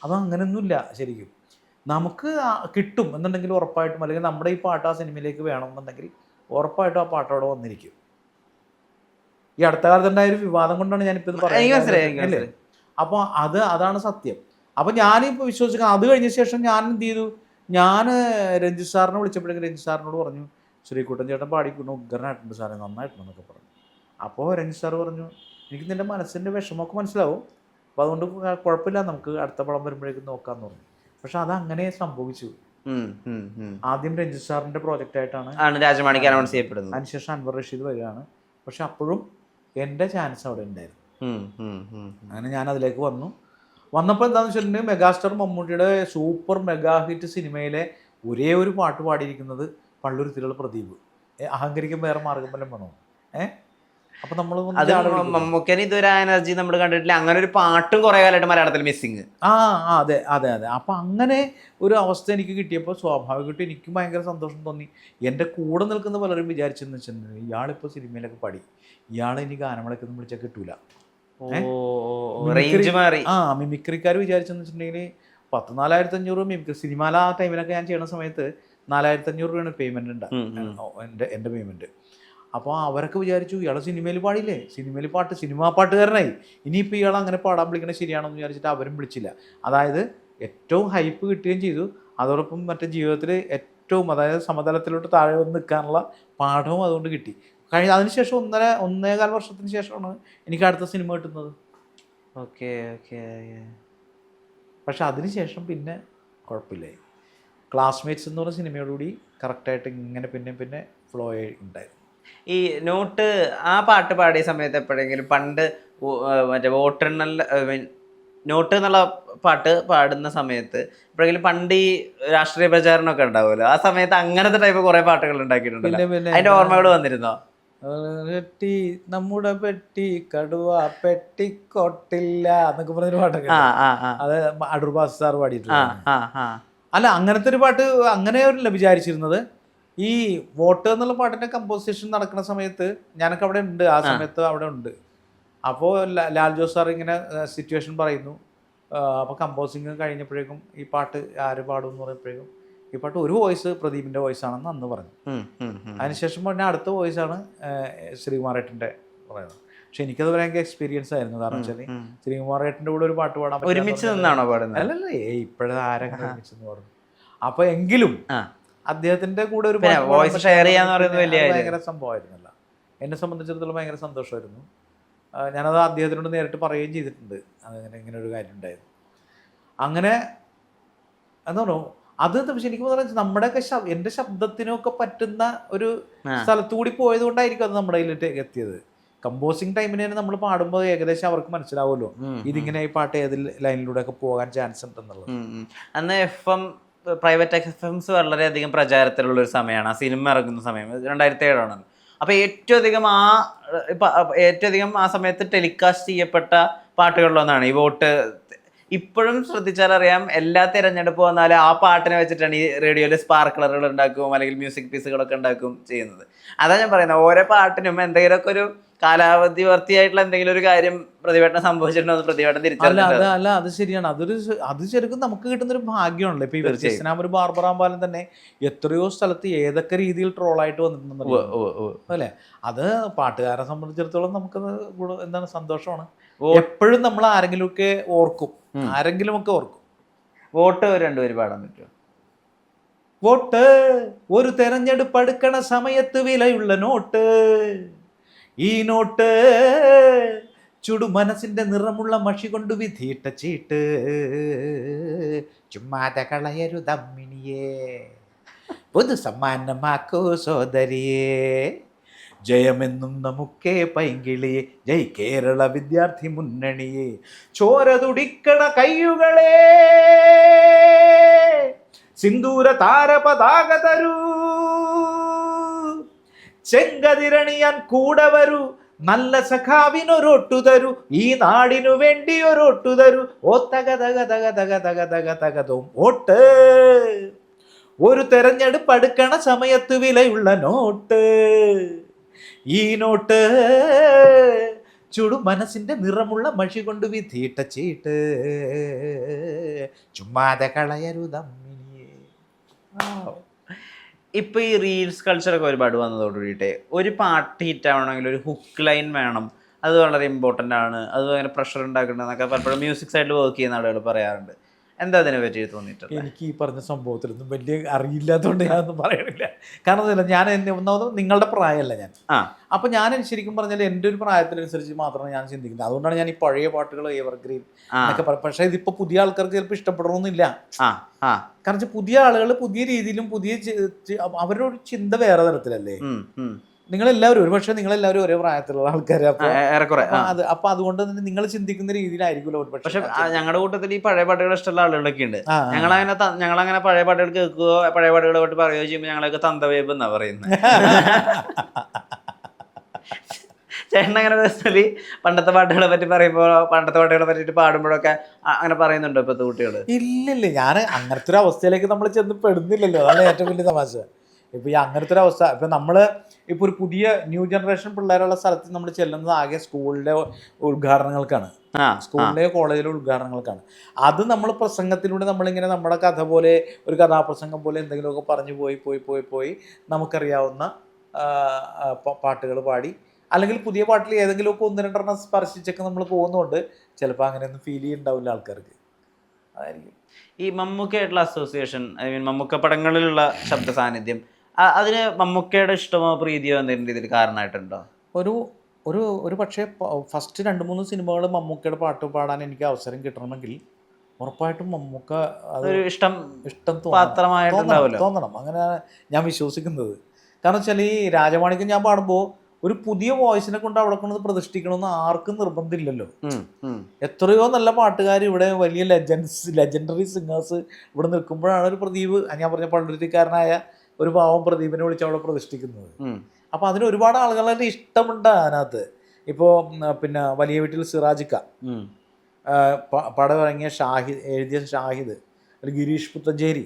അത് അങ്ങനെയൊന്നുമില്ല. ശരിക്കും നമുക്ക് കിട്ടും എന്നുണ്ടെങ്കിൽ ഉറപ്പായിട്ടും, അല്ലെങ്കിൽ നമ്മുടെ ഈ പാട്ട് ആ സിനിമയിലേക്ക് വേണമെന്നുണ്ടെങ്കിൽ ഉറപ്പായിട്ടും ആ പാട്ടോടെ വന്നിരിക്കും. ഈ അടുത്ത കാലത്ത് ഉണ്ടായ ഒരു വിവാദം കൊണ്ടാണ് ഞാനിപ്പോൾ ഇത് പറയുന്നത്. അപ്പോൾ അതാണ് സത്യം. അപ്പോൾ ഞാനിപ്പോൾ വിശ്വസിക്കുന്നത്, അത് കഴിഞ്ഞ ശേഷം ഞാൻ എന്ത് ചെയ്തു, ഞാൻ രഞ്ജിത്ത് സാറിനെ വിളിച്ചപ്പോഴേക്കും രഞ്ജിത്ത് സാറിനോട് പറഞ്ഞു, ശ്രീകുട്ടൻ ചേട്ടൻ പാടിക്കൊണ്ട് ഉഗ്രനായിട്ടുണ്ട് സാറേ, നന്നായിട്ടുണ്ടെന്നൊക്കെ പറഞ്ഞു. അപ്പോൾ രഞ്ജിത്ത് സാറ് പറഞ്ഞു, എനിക്ക് നിൻ്റെ മനസ്സിൻ്റെ വിഷമമൊക്കെ മനസ്സിലാവും, അപ്പോൾ അതുകൊണ്ട് കുഴപ്പമില്ല, നമുക്ക് അടുത്ത പടം വരുമ്പോഴേക്കും നോക്കാമെന്ന് പറഞ്ഞു. പക്ഷെ അതങ്ങനെ സംഭവിച്ചു. ആദ്യം രഞ്ജിത്ത് സാറിന്റെ പ്രോജക്റ്റ് ആയിട്ടാണ് രാജമാണിക്ക് അനൗൺസ് ചെയ്യപ്പെടുന്നത്. അതിനുശേഷം അൻവർ റഷീദ് വരികയാണ്. പക്ഷെ അപ്പോഴും എൻ്റെ ചാൻസ് അവിടെ ഉണ്ടായിരുന്നു. അങ്ങനെ ഞാൻ അതിലേക്ക് വന്നപ്പോൾ എന്താണെന്ന് വെച്ചിട്ടുണ്ടെങ്കിൽ മെഗാസ്റ്റാർ മമ്മൂട്ടിയുടെ സൂപ്പർ മെഗാ ഹിറ്റ് സിനിമയിലെ ഒരേ ഒരു പാട്ട് പാടിയിരിക്കുന്നത് പള്ളുരുത്തിലുള്ള പ്രദീപ്. അഹങ്കരിക്കും വേറെ മാർഗം വല്ലതും വേണോ? അപ്പൊ നമ്മൾ മമ്മൂക്കന് ഇതൊരു എനർജി നമ്മൾ കണ്ടിട്ടില്ല. അങ്ങനെ ഒരു പാട്ടും കുറെ കാലമായിട്ട് മലയാളത്തിൽ മിസ്സിങ്. അതെ. അപ്പൊ അങ്ങനെ ഒരു അവസ്ഥ എനിക്ക് കിട്ടിയപ്പോൾ സ്വാഭാവികമായിട്ടും എനിക്കും ഭയങ്കര സന്തോഷം തോന്നി. എൻ്റെ കൂടെ നിൽക്കുന്ന പലരും വിചാരിച്ചെന്ന് വെച്ചിട്ടുണ്ടെങ്കിൽ ഇയാളിപ്പോൾ സിനിമയിലൊക്കെ പാടി, ഇയാളെ ഇനി ഗാനമേളയ്ക്ക് ഒന്നും വിളിച്ചാൽ കിട്ടൂല. മിമിക്രിക്കാർ വിചാരിച്ചെന്ന് വെച്ചിട്ടുണ്ടെങ്കിൽ 14,500 മിമിക്രി സിനിമ ആ ടൈമിലൊക്കെ ഞാൻ ചെയ്യുന്ന സമയത്ത് 4,500 രൂപയാണ് പേയ്മെന്റ് ഉണ്ടാകും, എൻ്റെ പേയ്മെന്റ്. അപ്പോൾ അവരൊക്കെ വിചാരിച്ചു ഇയാളെ സിനിമയിൽ പാടിയില്ലേ, സിനിമാ പാട്ടുകാരനായി, ഇനിയിപ്പോൾ ഇയാൾ അങ്ങനെ പാടാൻ വിളിക്കണത് ശരിയാണെന്ന് വിചാരിച്ചിട്ട് അവരും വിളിച്ചില്ല. അതായത് ഏറ്റവും ഹൈപ്പ് കിട്ടുകയും ചെയ്തു. അതോടൊപ്പം മറ്റേ ജീവിതത്തിൽ ഏറ്റവും, അതായത് സമതലത്തിലോട്ട് താഴെ വന്ന് നിൽക്കാനുള്ള പാഠവും അതുകൊണ്ട് കിട്ടി. അതിനുശേഷം 1.5 വർഷത്തിന് ശേഷമാണ് എനിക്ക് അടുത്ത സിനിമ കിട്ടുന്നത്. പക്ഷെ അതിനുശേഷം പിന്നെ കുഴപ്പമില്ലായി. ക്ലാസ്മേറ്റ്സ് എന്ന് പറഞ്ഞ സിനിമയോടുകൂടി കറക്റ്റായിട്ട് ഇങ്ങനെ പിന്നെ ഫ്ലോ ഉണ്ടായിരുന്നു. ഈ നോട്ട് ആ പാട്ട് പാടിയ സമയത്ത് എപ്പോഴെങ്കിലും പണ്ട് മറ്റേ വോട്ടെണ്ണൽ നോട്ട് എന്നുള്ള പാട്ട് പാടുന്ന സമയത്ത് എപ്പോഴെങ്കിലും പണ്ട് ഈ രാഷ്ട്രീയ പ്രചാരണമൊക്കെ ഉണ്ടാവുമല്ലോ, ആ സമയത്ത് അങ്ങനത്തെ ടൈപ്പ് കുറെ പാട്ടുകൾ ഉണ്ടാക്കിയിട്ടുണ്ടല്ലോ, അതിന്റെ ഓർമ്മകൾ വന്നിരുന്നോ? പെട്ടി നമ്മുടെ പെട്ടി കടുവ പെട്ടിക്കൊട്ടില്ല എന്നൊക്കെ പറഞ്ഞൊരു പാട്ടൊക്കെ, അത് അടൂർ ബാസി സാർ പാടിയിട്ടുണ്ട്. അല്ല, അങ്ങനത്തെ ഒരു പാട്ട് അങ്ങനെയല്ല വിചാരിച്ചിരുന്നത്. ഈ വോട്ട് എന്നുള്ള പാട്ടിൻ്റെ കമ്പോസിഷൻ നടക്കുന്ന സമയത്ത് ഞാനൊക്കെ അവിടെ ഉണ്ട്, ആ സമയത്ത് അവിടെ ഉണ്ട്. അപ്പോൾ ലാൽ ജോസ് സാർ ഇങ്ങനെ സിറ്റുവേഷൻ പറയുന്നു. അപ്പോൾ കമ്പോസിങ് കഴിഞ്ഞപ്പോഴേക്കും ഈ പാട്ട് ആര് പാടും എന്ന് പറയുമ്പോഴേക്കും ഈ പാട്ട് ഒരു വോയിസ് പ്രദീപിൻ്റെ വോയിസാണെന്ന് അന്ന് പറഞ്ഞു. അതിനുശേഷം പിന്നെ അടുത്ത വോയിസാണ് ശ്രീകുമാരേട്ടൻ്റെ പറയുന്നത്. പക്ഷെ എനിക്കത് ഭയങ്കര എക്സ്പീരിയൻസ് ആയിരുന്നു. കാരണം വെച്ചാൽ ശ്രീകുമാരേട്ടൻ്റെ കൂടെ ഒരു പാട്ട് പാടാൻ ഒരുമിച്ച് നിന്നാണോ പാടുന്നത്? അല്ലല്ലേ, ഇപ്പോഴത്തെ ആരെങ്കിലും ഒരുമിച്ച് നിന്ന് പാടുന്നു. അപ്പോൾ എങ്കിലും അദ്ദേഹത്തിന്റെ കൂടെ ഒരു വോയിസ് ഷെയർ ചെയ്യാന്ന് പറയുന്നത് ഭയങ്കര സംഭവമായിരുന്നല്ല. എന്നെ സംബന്ധിച്ചിടത്തോളം ഭയങ്കര സന്തോഷമായിരുന്നു. ഞാനത് അദ്ദേഹത്തിനോട് നേരിട്ട് പറയുകയും ചെയ്തിട്ടുണ്ട്, അതങ്ങനെ ഇങ്ങനെ ഒരു കാര്യം ഉണ്ടായിരുന്നു. അങ്ങനെ എന്താ പറയുക, അത് ശരിക്കും പറഞ്ഞാൽ നമ്മുടെയൊക്കെ എൻ്റെ ശബ്ദത്തിനൊക്കെ പറ്റുന്ന ഒരു സ്ഥലത്തു കൂടി പോയത് കൊണ്ടായിരിക്കും അത് നമ്മുടെ കയ്യിലേക്ക് എത്തിയത്. കമ്പോസിങ് ടൈമിന് തന്നെ നമ്മൾ പാടുമ്പോൾ ഏകദേശം അവർക്ക് മനസ്സിലാവുമല്ലോ ഇതിങ്ങനെ ഈ പാട്ട് ഏത് ലൈനിലൂടെ ഒക്കെ പോകാൻ ചാൻസ് ഉണ്ടെന്നുള്ളത്. അന്ന് FM പ്രൈവറ്റ് FMs വളരെയധികം പ്രചാരത്തിലുള്ള ഒരു സമയമാണ്, ആ സിനിമ ഇറങ്ങുന്ന സമയം 2007 അപ്പോൾ ഏറ്റവും അധികം ആ സമയത്ത് ടെലികാസ്റ്റ് ചെയ്യപ്പെട്ട പാട്ടുകളിലൊന്നാണ് ഈ വോട്ട്. ഇപ്പോഴും ശ്രദ്ധിച്ചാൽ അറിയാം, എല്ലാ തിരഞ്ഞെടുപ്പ് വന്നാലും ആ പാട്ടിനെ വെച്ചിട്ടാണ് ഈ റേഡിയോയിൽ സ്പാർക്കളറുകൾ ഉണ്ടാക്കും അല്ലെങ്കിൽ മ്യൂസിക് പീസുകളൊക്കെ ഉണ്ടാക്കും ചെയ്യുന്നത്. അതാ ഞാൻ പറയുന്നത്, ഓരോ പാട്ടിനും എന്തെങ്കിലുമൊക്കെ ഒരു കാലാവധി വർത്തിയായിട്ടുള്ള എന്തെങ്കിലും ഒരു കാര്യം പ്രതിഭട്ടനം സംഭവിച്ചിട്ടുണ്ടോ പ്രതിഭട്ടം തിരിച്ചറിഞ്ഞിട്ടുണ്ട്. അല്ല അത് ശരിയാണ്. അത് ശരിക്കും നമുക്ക് കിട്ടുന്നൊരു ഭാഗ്യമാണല്ലോ. ഇപ്പൊ ഈ വ്യത്യസ്തനാം ഒരു ബാർബറാമ്പാലം തന്നെ എത്രയോ സ്ഥലത്ത് ഏതൊക്കെ രീതിയിൽ ട്രോളായിട്ട് വന്നിട്ടുണ്ടെന്നല്ലോ അല്ലെ. അത് പാട്ടുകാരെ സംബന്ധിച്ചിടത്തോളം നമുക്കത് എന്താണ് സന്തോഷമാണ്. എപ്പോഴും നമ്മൾ ആരെങ്കിലുമൊക്കെ ഓർക്കും. വോട്ട് രണ്ടുപേര് പാടാൻ പറ്റുമോ? വോട്ട് ഒരു തെരഞ്ഞെടുപ്പ് അടുക്കണ സമയത്ത് വിലയുള്ള നോട്ട്, ഈ നോട്ട് ചുടു മനസ്സിന്റെ നിറമുള്ള മഷി കൊണ്ട് വിധിയിട്ട ചീട്ട്, ചുമ്മാതെ കളയരുതമ്മിണിയെ പൊതു സമ്മാനമാക്കോ സോദരിയെ, ജയമെന്നും നമുക്കേ പൈങ്കിളിയെ, ജയ് കേരള വിദ്യാർത്ഥി മുന്നണിയെ, ചോര തുടിക്കണ കയ്യുകളെ സിന്ദൂര താരപതാക തരൂ, ചെങ്കതിരണിയാൻ കൂടെ വരൂ, നല്ല സഖാവിനൊരൊട്ടു തരൂ, ഈ നാടിനു വേണ്ടി ഒരൊട്ടു തരൂ, ഓ തക തക തക തക തക തക തകതും വോട്ട് ഒരു തെരഞ്ഞെടുപ്പ് അടുക്കണ സമയത്ത് വിലയുള്ള നോട്ട്, ഈ നോട്ട് ചുടു മനസ്സിന്റെ നിറമുള്ള മഷി കൊണ്ട് വിധിയിട്ട ചീട്ട്, ചുമ്മാതെ കളയരുതമ്മിനിയെ. ഇപ്പൊ ഈ റീൽസ് കൾച്ചറൊക്കെ ഒരുപാട് വന്നതോടുകൂടിയിട്ട് ഒരു പാട്ട് ഹിറ്റ് ആവണമെങ്കിൽ ഒരു ഹുക്ക് ലൈൻ വേണം, അത് വളരെ ഇമ്പോർട്ടൻ്റ് ആണ്, അത് ഭയങ്കര പ്രഷർ ഉണ്ടാക്കുന്നുണ്ടെന്നൊക്കെ പലപ്പോഴും മ്യൂസിക് സൈഡിൽ വർക്ക് ചെയ്യുന്ന ആളുകൾ പറയാറുണ്ട്. എന്താ അതിനെ പറ്റി തോന്നിയിട്ടുണ്ട്? എനിക്ക് ഈ പറഞ്ഞ സംഭവത്തിലൊന്നും വലിയ അറിയില്ലാത്തതുകൊണ്ട് ഞാനൊന്നും പറയണില്ല. കാരണം എന്താ, ഞാൻ ഒന്നാമത് നിങ്ങളുടെ പ്രായമല്ല ഞാൻ. അപ്പം ഞാൻ ശരിക്കും പറഞ്ഞാൽ എൻ്റെ ഒരു പ്രായത്തിനനുസരിച്ച് മാത്രമാണ് ഞാൻ ചിന്തിക്കുന്നത്. അതുകൊണ്ടാണ് ഞാൻ ഈ പഴയ പാട്ടുകൾ എവർഗ്രീൻ എന്നൊക്കെ പറയും. പക്ഷേ ഇതിപ്പോൾ പുതിയ ആൾക്കാർക്ക് ചിലപ്പോൾ ഇഷ്ടപ്പെടണമെന്നില്ല. കാരണം പുതിയ ആളുകൾ പുതിയ രീതിയിലും അവരുടെ ഒരു ചിന്ത വേറെ തരത്തിലല്ലേ. നിങ്ങളെല്ലാവരും ഒരുപക്ഷെ നിങ്ങളെല്ലാവരും ഒരേ പ്രായത്തിലുള്ള ആൾക്കാർ. അപ്പൊ അതുകൊണ്ട് തന്നെ നിങ്ങൾ ചിന്തിക്കുന്ന രീതിയിലായിരിക്കുമല്ലോ. പക്ഷെ ഞങ്ങളുടെ കൂട്ടത്തിൽ ഈ പഴയ പാട്ടുകൾ ഇഷ്ടമുള്ള ആളുകളൊക്കെ ഉണ്ട്. ഞങ്ങളങ്ങനെ പഴയ പാട്ടുകൾ കേൾക്കുകയോ പഴയ പാട്ടുകളെ പറ്റി പറയുകയോ ചെയ്യുമ്പോൾ ഞങ്ങളൊക്കെ തന്തവേബ് എന്നാ പറയുന്നത്. ചേട്ടൻ അങ്ങനെ പേഴ്സണലി പണ്ടത്തെ പാട്ടുകളെ പറ്റി പറയുമ്പോൾ പണ്ടത്തെ പാട്ടുകളെ പറ്റിയിട്ട് പാടുമ്പോഴൊക്കെ അങ്ങനെ പറയുന്നുണ്ടോ ഇപ്പോഴത്തെ കുട്ടികൾ? ഇല്ലില്ല, ഞാൻ അങ്ങനത്തെ ഒരു അവസ്ഥയിലേക്ക് നമ്മൾ ചെന്ന് പെടുന്നില്ലല്ലോ. അതാണ് ഏറ്റവും വലിയ തമാശ. ഇപ്പോൾ ഈ അങ്ങനത്തെ ഒരു അവസ്ഥ, ഇപ്പം നമ്മൾ ഇപ്പോൾ ഒരു പുതിയ ന്യൂ ജനറേഷൻ പിള്ളേരുള്ള സ്ഥലത്ത് നമ്മൾ ചെല്ലുന്നത് ആകെ സ്കൂളിലെ ഉദ്ഘാടനങ്ങൾക്കാണ്, സ്കൂളിലെ കോളേജിലെ ഉദ്ഘാടനങ്ങൾക്കാണ്. അത് നമ്മൾ പ്രസംഗത്തിലൂടെ നമ്മളിങ്ങനെ നമ്മുടെ കഥ പോലെ ഒരു കഥാപ്രസംഗം പോലെ എന്തെങ്കിലുമൊക്കെ പറഞ്ഞു പോയി നമുക്കറിയാവുന്ന പാട്ടുകൾ പാടി, അല്ലെങ്കിൽ പുതിയ പാട്ടിൽ ഏതെങ്കിലുമൊക്കെ ഒന്ന് രണ്ടെണ്ണം സ്പർശിച്ചൊക്കെ നമ്മൾ പോകുന്നതുകൊണ്ട് ചിലപ്പോൾ അങ്ങനെയൊന്നും ഫീൽ ചെയ്യുന്നുണ്ടാവില്ല ആൾക്കാർക്ക്. അതായിരിക്കും ഈ മമ്മൂക്കയായിട്ടുള്ള അസോസിയേഷൻ. ഐ മീൻ മമ്മൂക്ക പടങ്ങളിലുള്ള ശബ്ദ സാന്നിധ്യം, അതിന് മമ്മൂക്കയുടെ ഇഷ്ടമോ പ്രീതിയോ എന്തെങ്കിലും രീതിയിൽ കാരണമായിട്ടുണ്ടോ? ഒരു പക്ഷേ ഫസ്റ്റ് 2-3 സിനിമകൾ മമ്മൂക്കയുടെ പാട്ട് പാടാൻ എനിക്ക് അവസരം കിട്ടണമെങ്കിൽ ഉറപ്പായിട്ടും മമ്മൂക്ക അതൊരു ഇഷ്ടം തോന്നണം. അങ്ങനെ ഞാൻ വിശ്വസിക്കുന്നത്. കാരണം വെച്ചാൽ ഈ രാജമാണിക്യം ഞാൻ പാടുമ്പോൾ ഒരു പുതിയ വോയിസിനെ കൊണ്ട് അവിടെ കൊണ്ടത് പ്രതിഷ്ഠിക്കണമെന്ന് ആർക്കും നിർബന്ധമില്ലല്ലോ. എത്രയോ നല്ല പാട്ടുകാർ ഇവിടെ വലിയ ലെജൻഡറി സിംഗേഴ്സ് ഇവിടെ നിൽക്കുമ്പോഴാണ് ഒരു പ്രദീപ്, ഞാൻ പറഞ്ഞ പള്ളുരുത്തിക്കാരനായ ഒരു പാവം പ്രദീപിനെ വിളിച്ച് അവിടെ പ്രതിഷ്ഠിക്കുന്നത്. അപ്പോൾ അതിന് ഒരുപാട് ആളുകളുടെ ഇഷ്ടമുണ്ട് അതിനകത്ത്. ഇപ്പോൾ പിന്നെ വലിയ വീട്ടിൽ സിറാജിക്ക പടം ഇറങ്ങിയ എഴുതിയ ഷാഹിദ്, ഗിരീഷ് പുത്തഞ്ചേരി,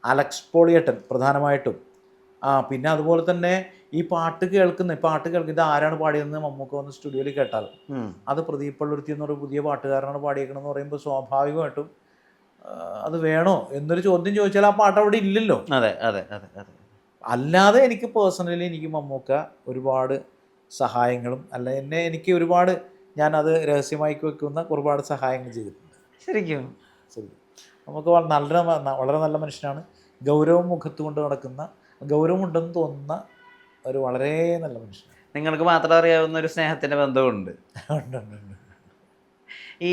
അലക്സ് പോളിയേട്ടൻ പ്രധാനമായിട്ടും. പിന്നെ അതുപോലെ തന്നെ ഈ പാട്ട് കേൾക്കുന്ന ഇത് ആരാണ് പാടിയതെന്ന് മമ്മൂക്ക വന്ന് സ്റ്റുഡിയോയിൽ കേട്ടാൽ അത് പ്രദീപ് പള്ളുരുത്തി എന്നൊരു പുതിയ പാട്ടുകാരനാണ് പാടിയേക്കണമെന്ന് പറയുമ്പോൾ സ്വാഭാവികമായിട്ടും അത് വേണോ എന്നൊരു ചോദ്യം ചോദിച്ചാൽ ആ പാട്ട് അവിടെ ഇല്ലല്ലോ. അതെ അതെ അതെ അതെ. അല്ലാതെ എനിക്ക് പേഴ്സണലി എനിക്ക് മമ്മൂക്ക ഒരുപാട് സഹായങ്ങളും എനിക്ക് ഒരുപാട്, ഞാനത് രഹസ്യമായി വെക്കുന്ന ഒരുപാട് സഹായങ്ങൾ ചെയ്തിട്ടുണ്ട്. ശരിക്കും നമുക്ക് വളരെ നല്ല മനുഷ്യനാണ്. ഗൗരവം മുഖത്ത് കൊണ്ട് നടക്കുന്ന, ഗൗരവമുണ്ടെന്ന് തോന്നുന്ന ഒരു വളരെ നല്ല മനുഷ്യനാണ്. നിങ്ങൾക്ക് മാത്രം അറിയാവുന്ന ഒരു സ്നേഹത്തിന്റെ ബന്ധമുണ്ട്. ഈ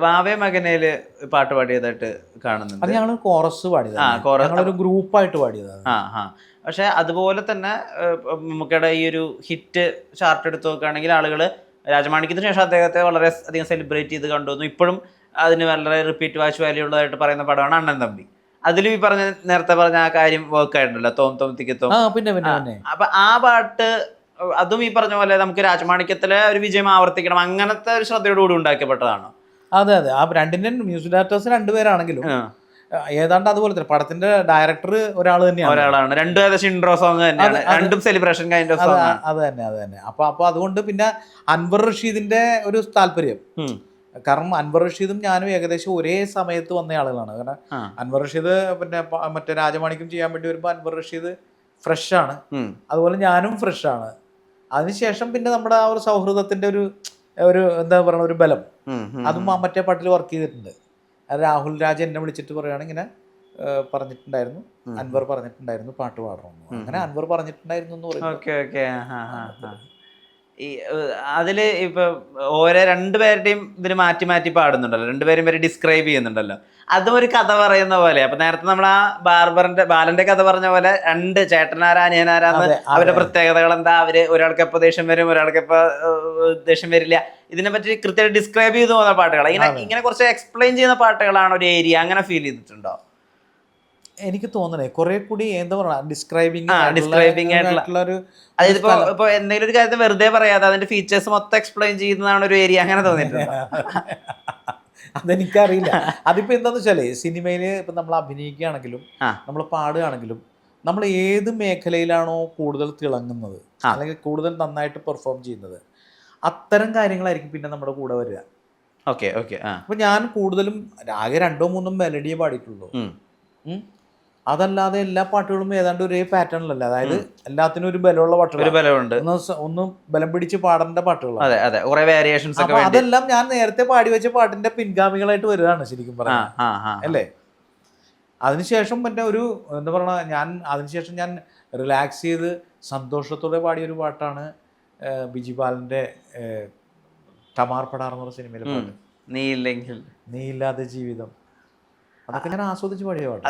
വാവേ മകനേല് പാട്ട് പാടിയതായിട്ട് കാണുന്നുണ്ട്. അത് ഞങ്ങൾ കോറസ് പാടിയതാണ്, ഒരു ഗ്രൂപ്പായിട്ട് പാടിയതാണ്. പക്ഷെ അതുപോലെ തന്നെ മമ്മൂക്കയുടെ ഈ ഒരു ഹിറ്റ് ചാർട്ട് എടുത്ത് നോക്കുകയാണെങ്കിൽ ആളുകൾ രാജമാണിക്യത്തിന് ശേഷം അദ്ദേഹത്തെ വളരെ അധികം സെലിബ്രേറ്റ് ചെയ്ത് കണ്ടുവന്നു. ഇപ്പോഴും അതിന് വളരെ റിപ്പീറ്റ് വാച്ച് വാല്യൂ ഉള്ളതായിട്ട് പറയുന്ന പടമാണ് അണ്ണൻ തമ്പി. അതിലും ഈ നേരത്തെ പറഞ്ഞ ആ കാര്യം വർക്ക് ആയിട്ടുണ്ടല്ലോ, തോം തോം തിക്കത്തോം. അപ്പൊ ആ പാട്ട് അതും ഈ പറഞ്ഞ പോലെ നമുക്ക് രാജമാണിക്യത്തിലെ ഒരു വിജയം ആവർത്തിക്കണം അങ്ങനത്തെ ഒരു ശ്രദ്ധയോടുകൂടി ഉണ്ടാക്കപ്പെട്ടതാണോ? അതെ അതെ, ആ രണ്ടിൻ്റെ മ്യൂസിക് ഡയറക്ടേഴ്സ് രണ്ടുപേരാണെങ്കിലും ഏതാണ്ട് അതുപോലെ തന്നെ പടത്തിന്റെ ഡയറക്ടർ ഒരാൾ തന്നെയാണ്. ഒരാളാണ്. രണ്ടും ഏകദേശം ഇൻട്രോ സോങ് തന്നെയാണ്, രണ്ടും സെലിബ്രേഷൻ കൈൻഡ് ഓഫ് സോങ് ആണ്. അത് തന്നെ. അപ്പൊ അതുകൊണ്ട് പിന്നെ അൻവർ റഷീദിന്റെ ഒരു താല്പര്യം, കാരണം അൻവർ റഷീദും ഞാനും ഏകദേശം ഒരേ സമയത്ത് വന്ന ആളുകളാണ്. കാരണം അൻവർ റഷീദ് പിന്നെ മറ്റേ രാജമാണിക്യം ചെയ്യാൻ വേണ്ടി വരുമ്പോൾ അൻവർ റഷീദ് ഫ്രഷ് ആണ്, അതുപോലെ ഞാനും ഫ്രഷ് ആണ്. അതിനുശേഷം പിന്നെ നമ്മുടെ ആ ഒരു സൗഹൃദത്തിന്റെ ഒരു എന്താ പറയുക ഒരു ബലം അതും മറ്റേ പാട്ടിൽ വർക്ക് ചെയ്തിട്ടുണ്ട്. രാഹുൽ രാജ് എന്നെ വിളിച്ചിട്ട് പറയുകയാണ് ഇങ്ങനെ പറഞ്ഞിട്ടുണ്ടായിരുന്നു, അൻവർ പറഞ്ഞിട്ടുണ്ടായിരുന്നു പാട്ട് പാടണമെന്ന്. അങ്ങനെ അൻവർ പറഞ്ഞിട്ടുണ്ടായിരുന്നു എന്ന് പറയുന്നത്. ഈ അതില് ഇപ്പൊ ഓരോ രണ്ടുപേരുടെയും ഇതിന് മാറ്റി മാറ്റി പാടുന്നുണ്ടല്ലോ, രണ്ടുപേരും പേര് ഡിസ്ക്രൈബ് ചെയ്യുന്നുണ്ടല്ലോ, അതും ഒരു കഥ പറയുന്ന പോലെ. അപ്പൊ നേരത്തെ നമ്മൾ ആ ബാലന്റെ കഥ പറഞ്ഞ പോലെ രണ്ട് ചേട്ടനാരാ അനിയനാരാന്ന് അവരുടെ പ്രത്യേകതകൾ എന്താ, അവര് ഒരാൾക്ക് എപ്പോ ദേഷ്യം വരും, ഒരാൾക്ക് എപ്പോ ദേഷ്യം വരില്ല, ഇതിനെ പറ്റി കൃത്യമായിട്ട് ഡിസ്ക്രൈബ് ചെയ്തു പോകുന്ന പാട്ടുകൾ, ഇങ്ങനെ കുറച്ച് എക്സ്പ്ലെയിൻ ചെയ്യുന്ന പാട്ടുകളാണ് ഒരു ഏരിയ. അങ്ങനെ ഫീൽ ചെയ്തിട്ടുണ്ടോ? എനിക്ക് തോന്നണേ കുറെ കൂടി എന്താ പറയുക ഡിസ്ക്രൈബിങ് ആയിട്ടുള്ള ഒരു, അതായത് ഇപ്പൊ എന്തെങ്കിലും ഒരു കാര്യത്തെ വെറുതെ പറയാതെ അതിന്റെ ഫീച്ചേഴ്സ് മൊത്തം എക്സ്പ്ലെയിൻ ചെയ്യുന്നതാണ് ഒരു ഏരിയ. അങ്ങനെ തോന്നിയിട്ടുണ്ട്? അതെനിക്കറിയില്ല. അതിപ്പോ എന്താന്ന് വെച്ചാല് സിനിമയില് ഇപ്പൊ നമ്മൾ അഭിനയിക്കുകയാണെങ്കിലും നമ്മൾ പാടുകയാണെങ്കിലും നമ്മൾ ഏത് മേഖലയിലാണോ കൂടുതൽ തിളങ്ങുന്നത് അല്ലെങ്കിൽ കൂടുതൽ നന്നായിട്ട് പെർഫോം ചെയ്യുന്നത് അത്തരം കാര്യങ്ങളായിരിക്കും പിന്നെ നമ്മുടെ കൂടെ വരിക. അപ്പൊ ഞാൻ കൂടുതലും ആകെ 2-3 മെലഡിയെ പാടിയിട്ടുള്ളൂ. അതല്ലാതെ എല്ലാ പാട്ടുകളും ഏതാണ്ട് ഒരേ പാറ്റേണിലല്ല, അതായത് എല്ലാത്തിനും ഒരു ബലമുള്ള പാട്ടുകൾ, ഒന്നും ബലം പിടിച്ച് പാടേണ്ട പാട്ടുകളാണ്. അപ്പൊ അതെല്ലാം ഞാൻ നേരത്തെ പാടി വെച്ച പാട്ടിന്റെ പിൻഗാമികളായിട്ട് വരികയാണ് ശരിക്കും പറഞ്ഞാൽ, അല്ലേ? അതിനുശേഷം മറ്റേ ഒരു എന്താ പറയുക, അതിനുശേഷം ഞാൻ റിലാക്സ് ചെയ്ത് സന്തോഷത്തോടെ പാടിയൊരു പാട്ടാണ് ബിജി ബാലന്റെ ടമാർ പടാർ എന്ന് പറഞ്ഞ സിനിമയിലെ പാട്ട്, നീ ഇല്ലാതെ ജീവിതം. അതൊക്കെ ഞാൻ ആസ്വദിച്ച് പാടിയ പാട്ട്.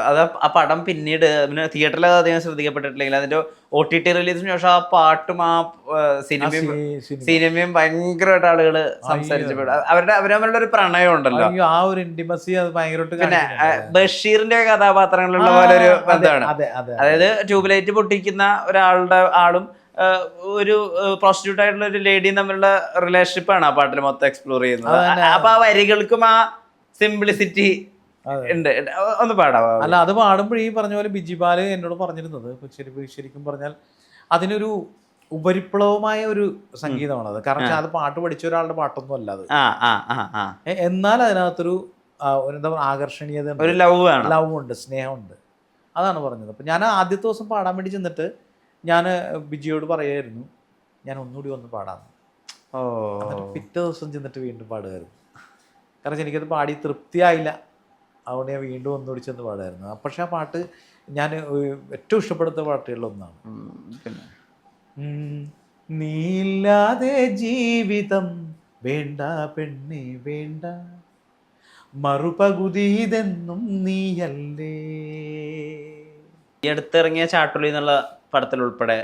അത് ആ പടം പിന്നീട് തിയേറ്ററിൽ അധികം ശ്രദ്ധിക്കപ്പെട്ടിട്ടില്ലെങ്കിൽ അതിന്റെ OTT റിലീസിന് ശേഷം ആ പാട്ടും ആ സിനിമയും ഭയങ്കരമായിട്ട് ആളുകൾ സംസാരിച്ചപ്പെട്ടു. അവരവരുടെ ഒരു പ്രണയം ഉണ്ടല്ലോ, ആ ഒരു ഇന്റിമസി അത് ഭയങ്കരമായിട്ട്. പിന്നെ ബഷീറിന്റെ കഥാപാത്രങ്ങളിലുള്ള പോലെ ഒരു ബന്ധമാണ്. അതായത് ട്യൂബ്ലൈറ്റ് പൊട്ടിക്കുന്ന ആളും ഒരു പ്രോസ്റ്റിറ്റ്യൂട്ട് ആയിട്ടുള്ള ഒരു ലേഡിയും തമ്മിലുള്ള റിലേഷൻഷിപ്പാണ് ആ പാട്ടിൽ മൊത്തം എക്സ്പ്ലോർ ചെയ്യുന്നത്. അപ്പൊ ആ വരികൾക്കും ആ സിംപ്ലിസിറ്റി ഉണ്ട്. ഒന്ന് പാടാവോ? അല്ല, അത് പാടുമ്പോൾ ഈ പറഞ്ഞ പോലെ ബിജിപാല് എന്നോട് പറഞ്ഞിരുന്നത് ശരിക്കും പറഞ്ഞാൽ അതിനൊരു ഉപരിപ്ലവമായ ഒരു സംഗീതമാണത്. കാരണം അത് പാട്ട് പഠിച്ച ഒരാളുടെ പാട്ടൊന്നും അല്ല അത്. എന്നാൽ അതിനകത്തൊരു എന്താ പറയുക ആകർഷണീയത, ഒരു ലവ് ഉണ്ട്, സ്നേഹമുണ്ട്. അതാണ് പറഞ്ഞത്. അപ്പം ഞാൻ ആദ്യത്തെ ദിവസം പാടാൻ വേണ്ടി ചെന്നിട്ട് ഞാൻ ബിജിയോട് പറയായിരുന്നു ഞാൻ ഒന്നുകൂടി വന്ന് പാടാമെന്ന്. പിറ്റേ ദിവസം ചെന്നിട്ട് വീണ്ടും പാടുമായിരുന്നു. കാരണം എനിക്കത് പാടി തൃപ്തിയായില്ല, അതുകൊണ്ട് ഞാൻ വീണ്ടും ഒന്നുകൂടി ചെന്ന് പാടായിരുന്നു. പക്ഷെ ആ പാട്ട് ഞാൻ ഏറ്റവും ഇഷ്ടപ്പെടുന്ന പാട്ടുകളിലൊന്നാണ്. നീയില്ലാതെ ജീവിതം വേണ്ട പെണ്ണേ വേണ്ട, മറുപകുതിതെന്നും നീയല്ലേ. ഈ അടുത്തിറങ്ങിയ ചാട്ടുളി എന്നുള്ള പടത്തിൽ ഉൾപ്പെടെ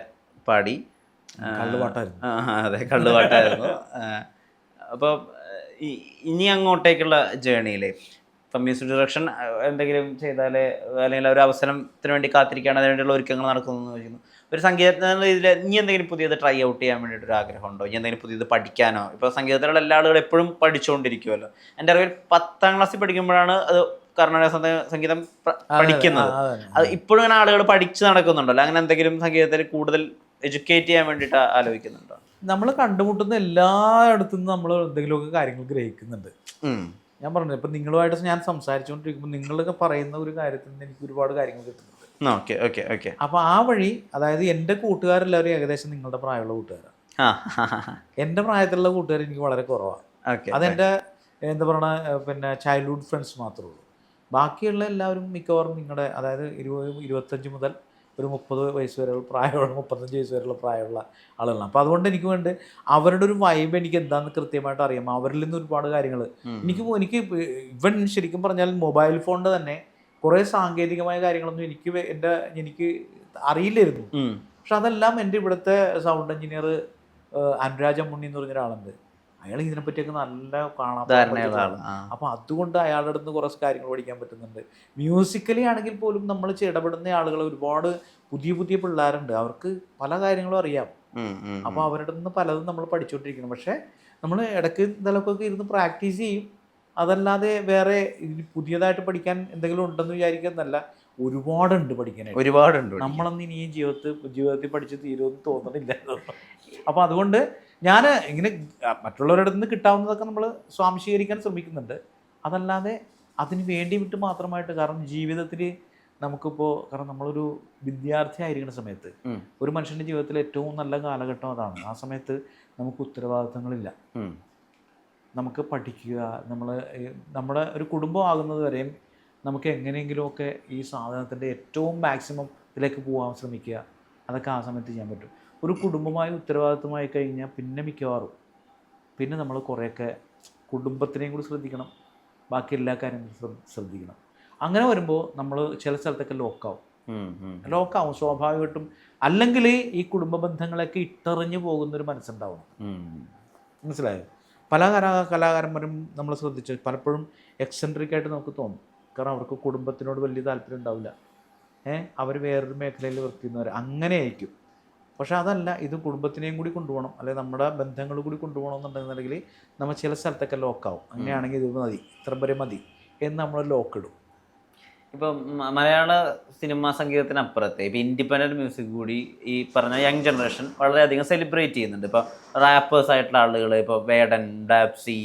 പാടി. കള്ളുപാട്ടായിരുന്നു. അതെ, കള്ളുപാട്ടായിരുന്നു. അപ്പോൾ ഇനി അങ്ങോട്ടേക്കുള്ള ജേണിയിലെ ഇപ്പം മ്യൂസിക് ഡയറക്ഷൻ എന്തെങ്കിലും ചെയ്താൽ അല്ലെങ്കിൽ ഒരു അവസരത്തിന് വേണ്ടി കാത്തിരിക്കുകയാണ്, അതിനുവേണ്ടിയുള്ള ഒരുക്കങ്ങൾ നടക്കുന്നു ചോദിക്കുന്നു. ഒരു സംഗീതത്തിനുള്ള ഇതിൽ ഇനി എന്തെങ്കിലും പുതിയത് ട്രൈ ഔട്ട് ചെയ്യാൻ വേണ്ടിയിട്ടൊരു ആഗ്രഹമുണ്ടോ? ഇനി എന്തെങ്കിലും പുതിയത് പഠിക്കാനോ? ഇപ്പോൾ സംഗീതത്തിലുള്ള എല്ലാ ആളുകളും എപ്പോഴും പഠിച്ചുകൊണ്ടിരിക്കുമല്ലോ. എൻ്റെ അറിവിൽ 10ാം ക്ലാസ്സിൽ പഠിക്കുമ്പോഴാണ് അത് കർണാടക സംഗീതം പഠിക്കുന്നത്. അത് ഇപ്പോഴും അങ്ങനെ ആളുകൾ പഠിച്ച് നടക്കുന്നുണ്ടല്ലോ. അങ്ങനെ എന്തെങ്കിലും സംഗീതത്തിൽ കൂടുതൽ എഡ്യൂക്കേറ്റ് ചെയ്യാൻ വേണ്ടിയിട്ട് ആലോചിക്കുന്നുണ്ടോ? നമ്മൾ കണ്ടുമുട്ടുന്ന എല്ലായിടത്തു നിന്നും നമ്മൾ എന്തെങ്കിലുമൊക്കെ കാര്യങ്ങൾ ഗ്രഹിക്കുന്നുണ്ട്. ഞാൻ പറഞ്ഞു, ഇപ്പം നിങ്ങളുമായിട്ട് ഞാൻ സംസാരിച്ചുകൊണ്ടിരിക്കുമ്പോൾ നിങ്ങളൊക്കെ പറയുന്ന ഒരു കാര്യത്തിൽ നിന്ന് എനിക്ക് ഒരുപാട് കാര്യങ്ങൾ കിട്ടുന്നുണ്ട്. അപ്പോൾ ആ വഴി, അതായത് എൻ്റെ കൂട്ടുകാരെല്ലാവരും ഏകദേശം നിങ്ങളുടെ പ്രായമുള്ള കൂട്ടുകാരാണ്. എൻ്റെ പ്രായത്തിലുള്ള കൂട്ടുകാർ എനിക്ക് വളരെ കുറവാണ്. അതെൻ്റെ എന്താ പറയുക പിന്നെ ചൈൽഡ്ഹുഡ് ഫ്രണ്ട്സ് മാത്രമേ ഉള്ളൂ. ബാക്കിയുള്ള എല്ലാവരും മിക്കവാറും നിങ്ങളുടെ, അതായത് 25 മുതൽ ഒരു 30 വയസ്സ് വരെയുള്ള പ്രായമുള്ള 35 വയസ്സ് വരെയുള്ള പ്രായമുള്ള ആളുകളാണ്. അപ്പോൾ അതുകൊണ്ട് എനിക്ക് വേണ്ടി അവരുടെ ഒരു വൈബ് എനിക്ക് എന്താണെന്ന് കൃത്യമായിട്ട് അറിയാം. അവരിൽ നിന്ന് ഒരുപാട് കാര്യങ്ങൾ എനിക്ക് ഇവൻ ശരിക്കും പറഞ്ഞാൽ മൊബൈൽ ഫോണിൻ്റെ തന്നെ കുറേ സാങ്കേതികമായ കാര്യങ്ങളൊന്നും എനിക്ക് അറിയില്ലായിരുന്നു. പക്ഷെ അതെല്ലാം എൻ്റെ ഇവിടുത്തെ സൗണ്ട് എഞ്ചിനീയർ അനുരാജ് അമ്മുണ്ണി എന്ന് പറഞ്ഞ ഒരാളുണ്ട്, അയാൾ ഇതിനെപ്പറ്റിയൊക്കെ നല്ല കാണാൻ ധാരണയുള്ള ആള്. അപ്പോൾ അതുകൊണ്ട് അയാളുടെ അടുത്ത് കുറച്ച് കാര്യങ്ങൾ പഠിക്കാൻ പറ്റുന്നുണ്ട്. മ്യൂസിക്കലി ആണെങ്കിൽ പോലും നമ്മൾ ഇടപെടുന്ന ആളുകൾ ഒരുപാട് പുതിയ പുതിയ പിള്ളേരുണ്ട്, അവർക്ക് പല കാര്യങ്ങളും അറിയാം. അപ്പോൾ അവരുടെ നിന്ന് പലതും നമ്മൾ പഠിച്ചുകൊണ്ടിരിക്കണം. പക്ഷേ നമ്മൾ ഇടയ്ക്ക് എന്തെങ്കിലുമൊക്കെ ഇരുന്ന് പ്രാക്ടീസ് ചെയ്യും. അതല്ലാതെ വേറെ പുതിയതായിട്ട് പഠിക്കാൻ എന്തെങ്കിലും ഉണ്ടെന്ന് വിചാരിക്കുന്നല്ല, ഒരുപാടുണ്ട് പഠിക്കാനായിട്ട്, ഒരുപാടുണ്ട്. നമ്മളൊന്നും ഇനിയും ജീവിതത്തിൽ പഠിച്ച് തീരുമെന്ന് തോന്നുന്നില്ല. അപ്പോൾ അതുകൊണ്ട് ഞാൻ ഇങ്ങനെ മറ്റുള്ളവരുടെ നിന്ന് കിട്ടാവുന്നതൊക്കെ നമ്മൾ സ്വാംശീകരിക്കാൻ ശ്രമിക്കുന്നുണ്ട്. അതല്ലാതെ അതിന് വേണ്ടി വിട്ട് മാത്രമായിട്ട്, കാരണം ജീവിതത്തിൽ നമുക്കിപ്പോൾ, കാരണം നമ്മളൊരു വിദ്യാർത്ഥി ആയിരിക്കുന്ന സമയത്ത് ഒരു മനുഷ്യൻ്റെ ജീവിതത്തിൽ ഏറ്റവും നല്ല കാലഘട്ടം അതാണ്. ആ സമയത്ത് നമുക്ക് ഉത്തരവാദിത്തങ്ങളില്ല, നമുക്ക് പഠിക്കുക, നമ്മുടെ ഒരു കുടുംബം ആകുന്നത് വരെയും നമുക്ക് എങ്ങനെയെങ്കിലുമൊക്കെ ഈ സാധനത്തിൻ്റെ ഏറ്റവും മാക്സിമം ഇതിലേക്ക് പോകാൻ ശ്രമിക്കുക. അതൊക്കെ ആ സമയത്ത് ചെയ്യാൻ പറ്റും. ഒരു കുടുംബമായി ഉത്തരവാദിത്തമായി കഴിഞ്ഞാൽ പിന്നെ മിക്കവാറും പിന്നെ നമ്മൾ കുറേയൊക്കെ കുടുംബത്തിനെയും കൂടി ശ്രദ്ധിക്കണം, ബാക്കി എല്ലാ കാര്യങ്ങളും ശ്രദ്ധിക്കണം. അങ്ങനെ വരുമ്പോൾ നമ്മൾ ചില സ്ഥലത്തൊക്കെ ലോക്കാവും സ്വാഭാവികമായിട്ടും. അല്ലെങ്കിൽ ഈ കുടുംബ ബന്ധങ്ങളൊക്കെ ഇട്ടെറിഞ്ഞു പോകുന്നൊരു മനസ്സുണ്ടാവണം. മനസ്സിലായോ? പല കലാകാരന്മാരും നമ്മൾ ശ്രദ്ധിച്ച് പലപ്പോഴും എക്സെൻട്രിക്കായിട്ട് നമുക്ക് തോന്നും. കാരണം അവർക്ക് കുടുംബത്തിനോട് വലിയ താല്പര്യം ഉണ്ടാവില്ല. അവർ വേറൊരു മേഖലയിൽ വർക്ക് ചെയ്യുന്നവർ അങ്ങനെ ആയിരിക്കും. പക്ഷെ അതല്ല, ഇത് കുടുംബത്തിനെയും കൂടി കൊണ്ടുപോകണം, അല്ലെങ്കിൽ നമ്മുടെ ബന്ധങ്ങൾ കൂടി കൊണ്ടുപോകണം എന്നുണ്ടെന്നുണ്ടെങ്കിൽ നമ്മൾ ചില സ്ഥലത്തൊക്കെ ലോക്കാവും. അങ്ങനെയാണെങ്കിൽ ഇത് മതി, ഇത്ര വരെ മതി എന്ന് നമ്മൾ ലോക്കിടും. ഇപ്പം മലയാള സിനിമാ സംഗീതത്തിനപ്പുറത്തെ ഇപ്പോൾ ഇൻഡിപെൻഡൻറ്റ് മ്യൂസിക് കൂടി ഈ പറഞ്ഞ യങ് ജനറേഷൻ വളരെയധികം സെലിബ്രേറ്റ് ചെയ്യുന്നുണ്ട്. ഇപ്പോൾ റാപ്പേഴ്സ് ആയിട്ടുള്ള ആളുകൾ, ഇപ്പോൾ വേടൻ, ഡാപ്സി,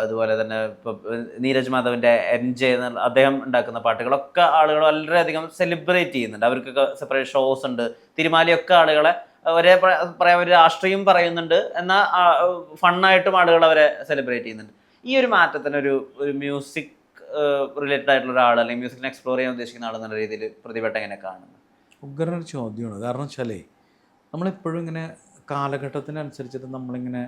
അതുപോലെ തന്നെ ഇപ്പോൾ നീരജ് മാധവൻ്റെ എൻജെ എന്നുള്ള അദ്ദേഹം ഉണ്ടാക്കുന്ന പാട്ടുകളൊക്കെ ആളുകൾ വളരെയധികം സെലിബ്രേറ്റ് ചെയ്യുന്നുണ്ട്. അവർക്കൊക്കെ സെപ്പറേറ്റ് ഷോസ് ഉണ്ട്. തിരുമാലിയൊക്കെ ആളുകളെ ഒരേ പറയാൻ ഒരു രാഷ്ട്രീയം പറയുന്നുണ്ട്, എന്നാൽ ഫണ്ണായിട്ടും ആളുകൾ അവരെ സെലിബ്രേറ്റ് ചെയ്യുന്നുണ്ട്. ഈ ഒരു മാറ്റത്തിനൊരു മ്യൂസിക് റിലേറ്റഡ് ആയിട്ടുള്ള ഒരാൾ, അല്ലെങ്കിൽ മ്യൂസിക്കിനെ എക്സ്പ്ലോർ ചെയ്യാൻ ഉദ്ദേശിക്കുന്ന ആളെന്നുള്ള രീതിയിൽ പ്രതിഭട്ട എങ്ങനെ കാണുന്നത്? ഉഗ്രനൊരു ചോദ്യമാണ്. കാരണം വെച്ചാലേ നമ്മളെപ്പോഴും ഇങ്ങനെ കാലഘട്ടത്തിനനുസരിച്ചിട്ട് നമ്മളിങ്ങനെ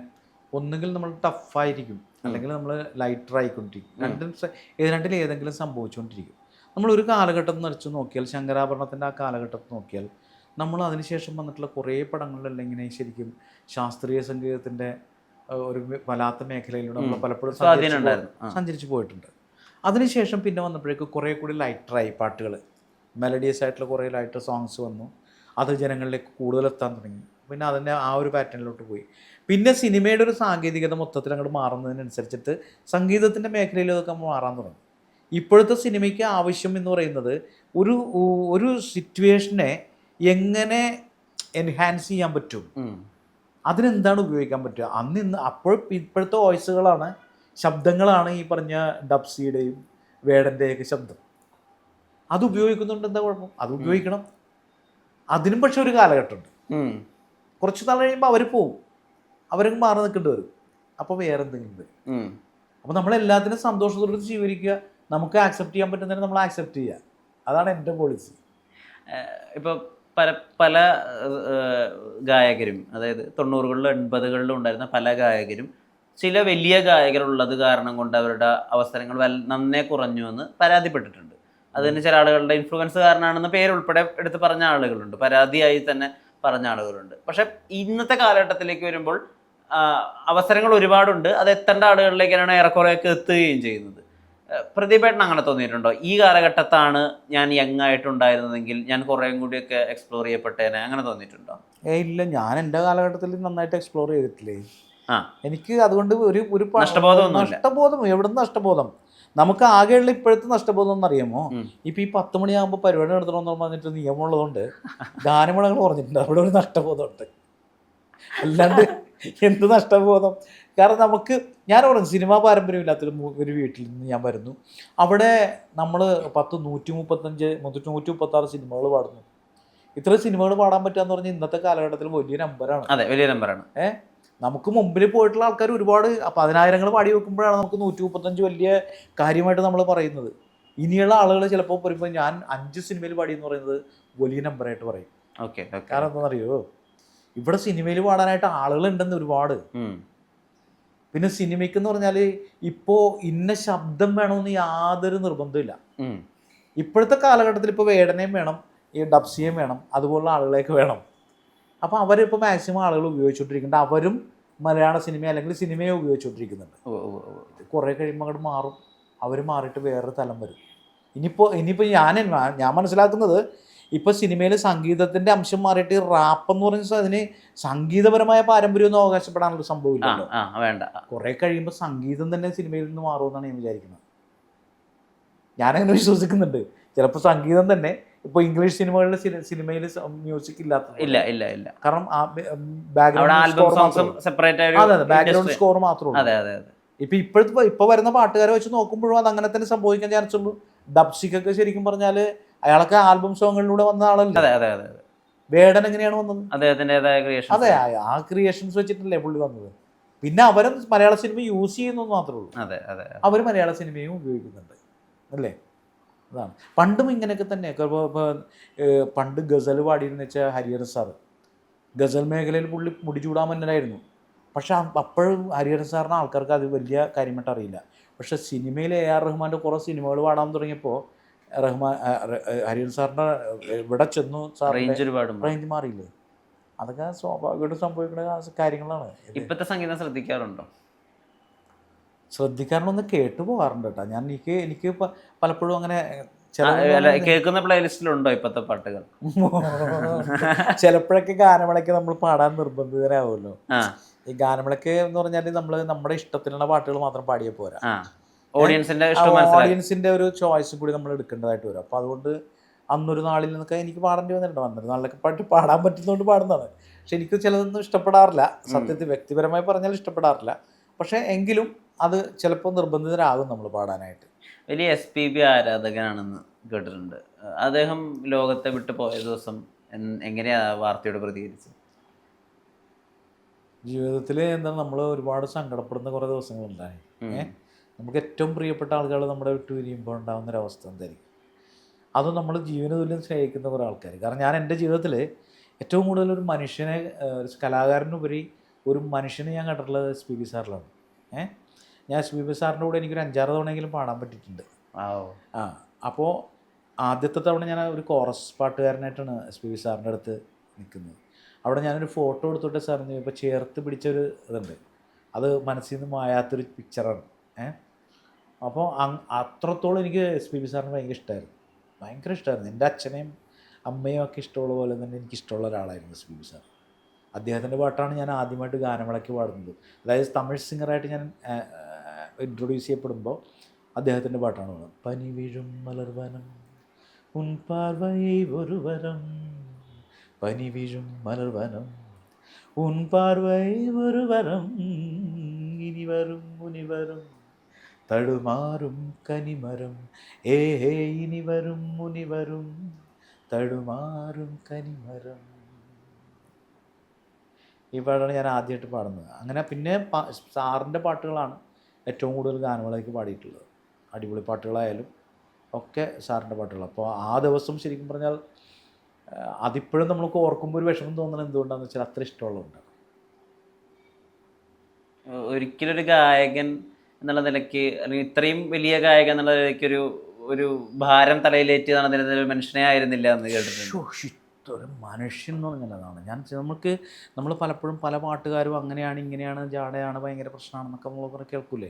ഒന്നുകിൽ നമ്മൾ ടഫായിരിക്കും, അല്ലെങ്കിൽ നമ്മൾ ലൈറ്റർ ആയിക്കൊണ്ടിരിക്കും. രണ്ടിൽ ഏതെങ്കിലും സംഭവിച്ചുകൊണ്ടിരിക്കും. നമ്മളൊരു കാലഘട്ടം നിറച്ച് നോക്കിയാൽ, ശങ്കരാഭരണത്തിൻ്റെ ആ കാലഘട്ടത്തിൽ നോക്കിയാൽ, നമ്മൾ അതിനുശേഷം വന്നിട്ടുള്ള കുറേ പടങ്ങളിലെല്ലാം ഇങ്ങനെ ശരിക്കും ശാസ്ത്രീയ സംഗീതത്തിൻ്റെ ഒരു വല്ലാത്ത മേഖലയിലൂടെ നമ്മൾ പലപ്പോഴും സഞ്ചരിച്ച് പോയിട്ടുണ്ട്. അതിനുശേഷം പിന്നെ വന്നപ്പോഴേക്കും കുറേ കൂടി ലൈറ്ററായി പാട്ടുകൾ, മെലഡിയസ് ആയിട്ടുള്ള കുറേ ലൈറ്റർ സോങ്സ് വന്നു. അത് ജനങ്ങളിലേക്ക് കൂടുതൽ എത്താൻ തുടങ്ങി. പിന്നെ അതിൻ്റെ ആ ഒരു പാറ്റേണിലോട്ട് പോയി. പിന്നെ സിനിമയുടെ ഒരു സാങ്കേതികത മൊത്തത്തിൽ അങ്ങോട്ട് മാറുന്നതിനനുസരിച്ചിട്ട് സംഗീതത്തിൻ്റെ മേഖലയിൽ അതൊക്കെ മാറാൻ തുടങ്ങി. ഇപ്പോഴത്തെ സിനിമയ്ക്ക് ആവശ്യം എന്ന് പറയുന്നത് ഒരു സിറ്റുവേഷനെ എങ്ങനെ എൻഹാൻസ് ചെയ്യാൻ പറ്റും, അതിനെന്താണ് ഉപയോഗിക്കാൻ പറ്റുക. ഇപ്പോഴത്തെ വോയിസുകളാണ്, ശബ്ദങ്ങളാണ് ഈ പറഞ്ഞ ഡബ്സിയുടെയും വേടൻ്റെയൊക്കെ ശബ്ദം. അത് ഉപയോഗിക്കുന്നുണ്ട്, എന്താ കുഴപ്പം? അത് ഉപയോഗിക്കണം. അതിനും പക്ഷെ ഒരു കാലഘട്ടമുണ്ട്. കുറച്ച് നാൾ കഴിയുമ്പോൾ അവർ പോവും, അവരങ്ങ് മാറി നിൽക്കേണ്ടി വരും. അപ്പോൾ വേറെ എന്തെങ്കിലും വരും. അപ്പോൾ നമ്മളെല്ലാത്തിനും സന്തോഷത്തോടെ സ്വീകരിക്കുക. നമുക്ക് ആക്സെപ്റ്റ് ചെയ്യാൻ പറ്റുന്നതിന് നമ്മൾ ആക്സെപ്റ്റ് ചെയ്യുക. അതാണ് എൻ്റെ പോളിസി. ഇപ്പോൾ പല ഗായകരും, അതായത് 90കളിലും 80കളിലും ഉണ്ടായിരുന്ന പല ഗായകരും ചില വലിയ ഗായകരുള്ളത് കാരണം കൊണ്ട് അവരുടെ അവസരങ്ങൾ നന്നേ കുറഞ്ഞു എന്ന് പരാതിപ്പെട്ടിട്ടുണ്ട്. അതിന് ചില ആളുകളുടെ ഇൻഫ്ലുവൻസ് കാരണമാണെന്ന് പേരുൾപ്പെടെ എടുത്ത് പറഞ്ഞ ആളുകളുണ്ട്, പരാതിയായി തന്നെ പറഞ്ഞ ആളുകളുണ്ട്. പക്ഷെ ഇന്നത്തെ കാലഘട്ടത്തിലേക്ക് വരുമ്പോൾ അവസരങ്ങൾ ഒരുപാടുണ്ട്, അത് എത്തേണ്ട ആളുകളിലേക്കാണ് ഏറെക്കുറെയൊക്കെ എത്തുകയും ചെയ്യുന്നത്. പ്രതിഭേട്ടൻ അങ്ങനെ തോന്നിയിട്ടുണ്ടോ? ഈ കാലഘട്ടത്താണ് ഞാൻ യങ് ആയിട്ടുണ്ടായിരുന്നതെങ്കിൽ ഞാൻ കുറേയും കൂടിയൊക്കെ എക്സ്പ്ലോർ ചെയ്യപ്പെട്ടേനെ, അങ്ങനെ തോന്നിയിട്ടുണ്ടോ? ഇല്ല, ഞാൻ എൻ്റെ കാലഘട്ടത്തിൽ നന്നായിട്ട് എക്സ്പ്ലോർ ചെയ്തിട്ടില്ലേ. എനിക്ക് അതുകൊണ്ട് ഒരു നഷ്ടബോധം, എവിടുന്ന് നഷ്ടബോധം? നമുക്ക് ആകെയുള്ള ഇപ്പോഴത്തെ നഷ്ടബോധം എന്നറിയാമോ? ഇപ്പം ഈ 10 മണിയാകുമ്പോൾ പരിപാടി നടത്തണമെന്ന് പറഞ്ഞിട്ട് നിയമമുള്ളതുകൊണ്ട് ഗാനമേളകൾ പറഞ്ഞിട്ടുണ്ട്, അവിടെ ഒരു നഷ്ടബോധമുണ്ട്. അല്ലാണ്ട് എന്ത് നഷ്ടബോധം? കാരണം ഞാൻ പറഞ്ഞു, സിനിമാ പാരമ്പര്യമില്ലാത്തൊരു ഒരു വീട്ടിൽ നിന്ന് ഞാൻ വരുന്നു. അവിടെ നമ്മൾ 136 സിനിമകൾ പാടുന്നു. ഇത്ര സിനിമകൾ പാടാൻ പറ്റുക എന്ന് പറഞ്ഞാൽ ഇന്നത്തെ കാലഘട്ടത്തിൽ വലിയ നമ്പറാണ്. അതെ, വലിയ നമ്പറാണ്. നമുക്ക് മുമ്പിൽ പോയിട്ടുള്ള ആൾക്കാർ ഒരുപാട് 10,000 പാടി വെക്കുമ്പോഴാണ് നമുക്ക് 135 വലിയ കാര്യമായിട്ട് നമ്മൾ പറയുന്നത്. ഇനിയുള്ള ആളുകൾ ചിലപ്പോൾ പറയുമ്പോൾ ഞാൻ 5 സിനിമയിൽ പാടി എന്ന് പറയുന്നത് വലിയ നമ്പറായിട്ട് പറയും. കാരണം എന്താണെന്നറിയോ, ഇവിടെ സിനിമയിൽ പാടാനായിട്ട് ആളുകളുണ്ടെന്ന് ഒരുപാട്. പിന്നെ സിനിമയ്ക്കെന്ന് പറഞ്ഞാൽ ഇപ്പോൾ ഇന്ന ശബ്ദം വേണമെന്ന് യാതൊരു നിർബന്ധമില്ല. ഇപ്പോഴത്തെ കാലഘട്ടത്തിൽ ഇപ്പോൾ വേടനെയും വേണം, ഈ ഡബ്സിയും വേണം, അതുപോലുള്ള ആളുകളെയൊക്കെ വേണം. അപ്പോൾ അവരിപ്പോൾ മാക്സിമം ആളുകൾ ഉപയോഗിച്ചുകൊണ്ടിരിക്കുന്നുണ്ട്. അവരും മലയാള സിനിമ അല്ലെങ്കിൽ സിനിമയെ ഉപയോഗിച്ചുകൊണ്ടിരിക്കുന്നുണ്ട്. ഓ ഓ ഓ. കുറേ കഴിയുമ്പോൾ അങ്ങോട്ട് മാറും, അവർ മാറിയിട്ട് വേറൊരു തലം വരും. ഇനിയിപ്പോൾ ഞാൻ മനസ്സിലാക്കുന്നത് ഇപ്പോൾ സിനിമയിൽ സംഗീതത്തിൻ്റെ അംശം മാറിയിട്ട് റാപ്പ് എന്ന് പറയുന്നത് അതിന് സംഗീതപരമായ പാരമ്പര്യമൊന്നും അവകാശപ്പെടാനുള്ള സംഭവമില്ലല്ലോ. വേണ്ട. കുറേ കഴിയുമ്പോൾ സംഗീതം തന്നെ സിനിമയിൽ നിന്ന് മാറുമെന്നാണ് ഞാൻ വിചാരിക്കുന്നത്. ഞാനങ്ങനെ വിശ്വസിക്കുന്നുണ്ട്. ചിലപ്പോൾ സംഗീതം തന്നെ ഇപ്പോൾ ഇംഗ്ലീഷ് സിനിമകളിൽ മ്യൂസിക് ഇല്ല ഇല്ല ഇല്ല കാരണം ബാക്ക്ഗ്രൗണ്ട് സ്കോർ മാത്രമേ ഉള്ളൂ. അതെ അതെ അതെ. ഇപ്പോൾ വരുന്ന പാട്ടുകാരെ വെച്ച് നോക്കുമ്പോഴും അത് അങ്ങനെ തന്നെ സംഭവിക്കാൻ ചാൻസ് ഉള്ളൂ. ഡബ്സിക്കൊക്കെ ശരിക്കും പറഞ്ഞാൽ അയാളൊക്കെ ആൽബം സോങ്ങുകളിലൂടെ വന്ന ആളല്ലേ. അതെ അതെ അതെ. വേടൻ എങ്ങനെയാണ് വന്നത്? അദ്ദേഹത്തിൻ്റെതായ ക്രിയേഷൻ. അതെ, ആ ക്രിയേഷൻസ് വെച്ചിട്ടല്ലേ പുള്ളി വന്നത്. പിന്നെ അവരും മലയാള സിനിമ യൂസ് ചെയ്യുന്നത് മാത്രമേ ഉള്ളൂ. അതെ അതെ. അവർ മലയാള സിനിമയും ഉപയോഗിക്കുന്നുണ്ട് അല്ലേ. അതാണ് പണ്ടും ഇങ്ങനെയൊക്കെ തന്നെ. പണ്ട് ഗസൽ പാടിയെന്ന് വെച്ചാൽ ഹരിഹരൻ സാറ് ഗസൽ മേഖലയിൽ പുള്ളി മുടിചൂടാമന്നനായിരുന്നു. പക്ഷെ അപ്പോഴും ഹരിഹരൻ സാറിന് ആൾക്കാർക്ക് അത് വലിയ കാര്യമായിട്ട് അറിയില്ല. പക്ഷെ സിനിമയിൽ AR റഹ്മാൻ്റെ കുറേ സിനിമകൾ പാടാൻ തുടങ്ങിയപ്പോൾ ഹരിഹരൻ സാറിൻ്റെ ഇവിടെ ചെന്നു റേഞ്ച് മാറിയില്ലേ. അതൊക്കെ സ്വാഭാവികമായിട്ട് സംഭവിക്കുന്ന കാര്യങ്ങളാണ്. ഇപ്പോഴത്തെ സംഗീതം ശ്രദ്ധിക്കാറുണ്ടോ? ശ്രദ്ധിക്കാറുണ്ടൊന്ന് കേട്ടു പോകാറുണ്ട് കേട്ടോ. എനിക്ക് പലപ്പോഴും അങ്ങനെ കേൾക്കുന്ന പ്ലേലിസ്റ്റിലുണ്ടോ ഇപ്പോഴത്തെ പാട്ടുകൾ? ചിലപ്പോഴൊക്കെ ഗാനമേളയ്ക്ക് നമ്മൾ പാടാൻ നിർബന്ധിതരാകുമല്ലോ. ഈ ഗാനമേളയ്ക്ക് എന്ന് പറഞ്ഞാൽ നമ്മൾ നമ്മുടെ ഇഷ്ടത്തിനുള്ള പാട്ടുകൾ മാത്രം പാടിയാൽ പോരാ, ഓഡിയൻസിന്റെ ഒരു ചോയ്സ് കൂടി നമ്മൾ എടുക്കേണ്ടതായിട്ട് വരും. അപ്പോൾ അതുകൊണ്ട് അന്നൊരു നാളിൽ നിന്നൊക്കെ എനിക്ക് പാടേണ്ടി വന്നിട്ടുണ്ട്. അന്നൊരു നാളിലൊക്കെ പാടാൻ പറ്റുന്നതുകൊണ്ട് പാടുന്നതാണ്. പക്ഷെ എനിക്ക് ചിലതൊന്നും ഇഷ്ടപ്പെടാറില്ല. സത്യത്തിൽ വ്യക്തിപരമായി പറഞ്ഞാൽ ഇഷ്ടപ്പെടാറില്ല. പക്ഷേ എങ്കിലും അത് ചിലപ്പോൾ നിർബന്ധിതരാകും നമ്മൾ പാടാനായിട്ട്. വലിയ SPB ആരാധകനാണെന്ന് കേട്ടിട്ടുണ്ട്. അദ്ദേഹം ലോകത്തെ വിട്ടു പോയ ദിവസം എങ്ങനെയാ വാർത്തയോട് പ്രതികരിച്ചത്? ജീവിതത്തിൽ എന്താണ് നമ്മൾ ഒരുപാട് സങ്കടപ്പെടുന്ന കുറേ ദിവസങ്ങളുണ്ടായി. നമുക്ക് ഏറ്റവും പ്രിയപ്പെട്ട ആളുകൾ നമ്മുടെ വിട്ടു പിരിയുമ്പോൾ ഉണ്ടാകുന്നൊരവസ്ഥ എന്തായിരിക്കും? അതും നമ്മൾ ജീവന തുല്യം സ്നേഹിക്കുന്ന കുറേ ആൾക്കാർ. കാരണം ഞാൻ എൻ്റെ ജീവിതത്തിൽ ഏറ്റവും കൂടുതൽ ഒരു മനുഷ്യനെ, ഒരു കലാകാരനുപരി ഒരു മനുഷ്യനെ ഞാൻ കണ്ടിട്ടുള്ളത് SPB സാറിലാണ്. ഞാൻ SPB സാറിൻ്റെ കൂടെ എനിക്കൊരു 5-6 തവണയെങ്കിലും പാടാൻ പറ്റിയിട്ടുണ്ട്. അപ്പോൾ ആദ്യത്തെ തവണ ഞാൻ ഒരു കോറസ് പാട്ടുകാരനായിട്ടാണ് SPB സാറിൻ്റെ അടുത്ത് നിൽക്കുന്നത്. അവിടെ ഞാനൊരു ഫോട്ടോ എടുത്തോട്ടെ സാറിന് ഇപ്പോൾ ചേർത്ത് പിടിച്ചൊരു ഇതുണ്ട്. അത് മനസ്സിൽ നിന്ന് മായാത്തൊരു പിക്ചറാണ്. അപ്പോൾ അത്രത്തോളം എനിക്ക് SPB സാറിന് ഭയങ്കര ഇഷ്ടമായിരുന്നു. എൻ്റെ അച്ഛനെയും അമ്മയും ഒക്കെ ഇഷ്ടമുള്ള പോലെ തന്നെ എനിക്കിഷ്ടമുള്ള ഒരാളായിരുന്നു SPB സാർ. അദ്ദേഹത്തിൻ്റെ പാട്ടാണ് ഞാൻ ആദ്യമായിട്ട് ഗാനമേളയ്ക്ക് പാടുന്നത്. അതായത് തമിഴ് സിംഗറായിട്ട് ഞാൻ ഇൻട്രൊഡ്യൂസ് ചെയ്യപ്പെടുമ്പോൾ അദ്ദേഹത്തിൻ്റെ പാട്ടാണ് പാടുന്നത്. പനി വീഴും മലർവനം ഉൻ പാർവൈ ഒരു വരം, പനി വീഴും മലർവനം ഉൻ പാർവൈ ഒരു വരം, ഇനി വരും മുനി വരും തടുമാറും കനിമരം, ഇനി വരും മുനി വരും തടുമാറും കനിമരം. ഈ പാട്ടാണ് ഞാൻ ആദ്യമായിട്ട് പാടുന്നത്. അങ്ങനെ പിന്നെ സാറിൻ്റെ പാട്ടുകളാണ് ഏറ്റവും കൂടുതൽ ഗാനമേളയ്ക്ക് പാടിയിട്ടുള്ളത്. അടിപൊളി പാട്ടുകളായാലും ഒക്കെ സാറിൻ്റെ പാട്ടുകൾ. അപ്പോൾ ആ ദിവസം ശരിക്കും പറഞ്ഞാൽ അതിപ്പോഴും നമ്മൾക്ക് ഓർക്കുമ്പോൾ ഒരു വിഷമം തോന്നുന്നത് എന്തുകൊണ്ടാണെന്ന് വെച്ചാൽ അത്ര ഇഷ്ടമുള്ളതുകൊണ്ട്. ഒരിക്കലും ഒരു ഗായകൻ എന്നുള്ള നിലയ്ക്ക്, അല്ലെങ്കിൽ ഇത്രയും വലിയ ഗായകൻ എന്നുള്ള നിലയ്ക്ക് ഒരു ഭാരം തലയിലേറ്റിയതാണ് ഒരു മനുഷ്യനെ ആയിരുന്നില്ല എന്ന് കേട്ടിട്ടുണ്ട്. ഒരു മനുഷ്യൻ എന്ന് പറഞ്ഞാൽ അതാണ്. നമ്മൾ പലപ്പോഴും പല പാട്ടുകാരും അങ്ങനെയാണ് ഇങ്ങനെയാണ് ജാടയാണ് ഭയങ്കര പ്രശ്നമാണെന്നൊക്കെ നമ്മൾ കേൾക്കൂലേ.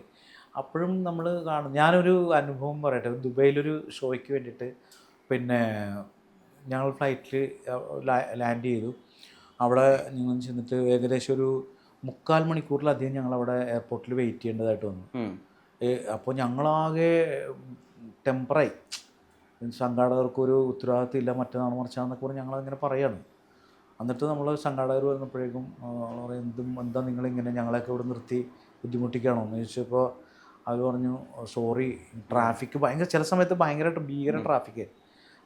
അപ്പോഴും നമ്മൾ കാണും. ഞാനൊരു അനുഭവം പറയട്ടെ. ദുബൈയിലൊരു ഷോയ്ക്ക് വേണ്ടിയിട്ട് പിന്നെ ഞങ്ങൾ ഫ്ലൈറ്റിൽ ലാൻഡ് ചെയ്തു. അവിടെ ഞങ്ങൾ ചെന്നിട്ട് ഏകദേശം ഒരു 3/4 മണിക്കൂറിലധികം ഞങ്ങളവിടെ എയർപോർട്ടിൽ വെയിറ്റ് ചെയ്യേണ്ടതായിട്ട് വന്നു. അപ്പോൾ ഞങ്ങളാകെ ടെമ്പറായി. സംഘാടകർക്കൊരു ഉത്തരവാദിത്വം ഇല്ല, മറ്റന്നാണ് മറിച്ചാന്നൊക്കെ പറഞ്ഞ് ഞങ്ങളങ്ങനെ പറയാണ്. എന്നിട്ട് നമ്മൾ സംഘാടകർ വന്നപ്പോഴേക്കും എന്താ നിങ്ങളിങ്ങനെ ഞങ്ങളെയൊക്കെ ഇവിടെ നിർത്തി ബുദ്ധിമുട്ടിക്കുകയാണോ എന്ന് ചോദിച്ചപ്പോൾ അവർ പറഞ്ഞു സോറി, ട്രാഫിക്ക് ഭയങ്കര, ചില സമയത്ത് ഭയങ്കരമായിട്ട് ഭീകര ട്രാഫിക്ക്.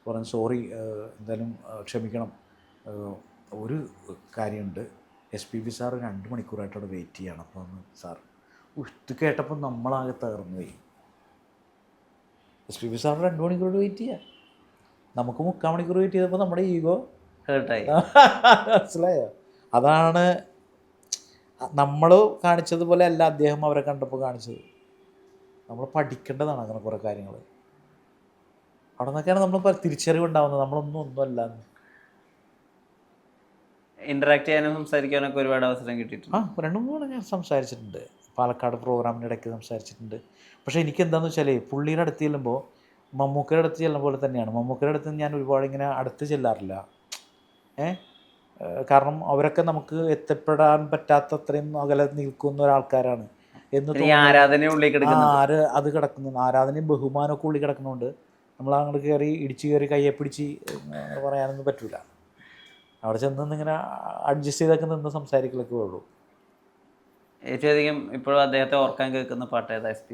പറഞ്ഞു സോറി, എന്തായാലും ക്ഷമിക്കണം. ഒരു കാര്യമുണ്ട്, SPB സാർ 2 മണിക്കൂറായിട്ട് അവിടെ വെയിറ്റ് ചെയ്യണം. അപ്പോൾ സാർ ഇത് കേട്ടപ്പോൾ നമ്മളാകെ തകർന്നു പോയി. SPB സാർ 2 മണിക്കൂർ വെയിറ്റ് ചെയ്യാം, നമുക്ക് 3/4 മണിക്കൂർ വെയിറ്റ് ചെയ്തപ്പോൾ നമ്മുടെ ഈഗോ ഹേർട്ടായി. മനസ്സിലായോ? അതാണ് നമ്മൾ കാണിച്ചതുപോലെ അല്ല അദ്ദേഹം അവരെ കണ്ടപ്പോൾ കാണിച്ചത്. നമ്മൾ പഠിക്കേണ്ടതാണ് അങ്ങനെ കുറേ കാര്യങ്ങൾ. അവിടെ നിന്നൊക്കെയാണ് നമ്മൾ തിരിച്ചറിവുണ്ടാവുന്നത് നമ്മളൊന്നുമല്ല. ഇന്ററാക്ട് ചെയ്യാനും സംസാരിക്കാനൊക്കെ ഒരുപാട് അവസരം കിട്ടിയിട്ടുണ്ട്. 2-3 തവണ ഞാൻ സംസാരിച്ചിട്ടുണ്ട്. പാലക്കാട് പ്രോഗ്രാമിൻ്റെ ഇടയ്ക്ക് സംസാരിച്ചിട്ടുണ്ട്. പക്ഷേ എനിക്കെന്താണെന്ന് വെച്ചാൽ പുള്ളിയുടെ അടുത്ത് ചെല്ലുമ്പോൾ മമ്മൂക്കയുടെ അടുത്ത് ചെല്ലുന്ന പോലെ തന്നെയാണ്. മമ്മൂക്കയുടെ അടുത്ത് ഞാൻ ഒരുപാട് ഇങ്ങനെ അടുത്ത് ചെല്ലാറില്ല. കാരണം അവരൊക്കെ നമുക്ക് എത്തപ്പെടാൻ പറ്റാത്ത അത്രയും അകലെ നിൽക്കുന്ന ഒരാൾക്കാരാണ് എന്ന് അത് കിടക്കുന്നു. ആരാധനയും ബഹുമാനമൊക്കെ ഉള്ളിൽ കിടക്കുന്നതുകൊണ്ട് നമ്മൾ അങ്ങോട്ട് കയറി ഇടിച്ച് കയറി കയ്യെ പിടിച്ച് പറയാനൊന്നും പറ്റില്ല. അവിടെ ചെന്ന് ഇങ്ങനെ അഡ്ജസ്റ്റ് ചെയ്തൊക്കെ നിന്ന് സംസാരിക്കലൊക്കെ ഉള്ളൂ. ഏറ്റവും അധികം ഇപ്പോഴും അദ്ദേഹത്തെ ഓർക്കാൻ കേൾക്കുന്ന പാട്ട് ഏതാ SP?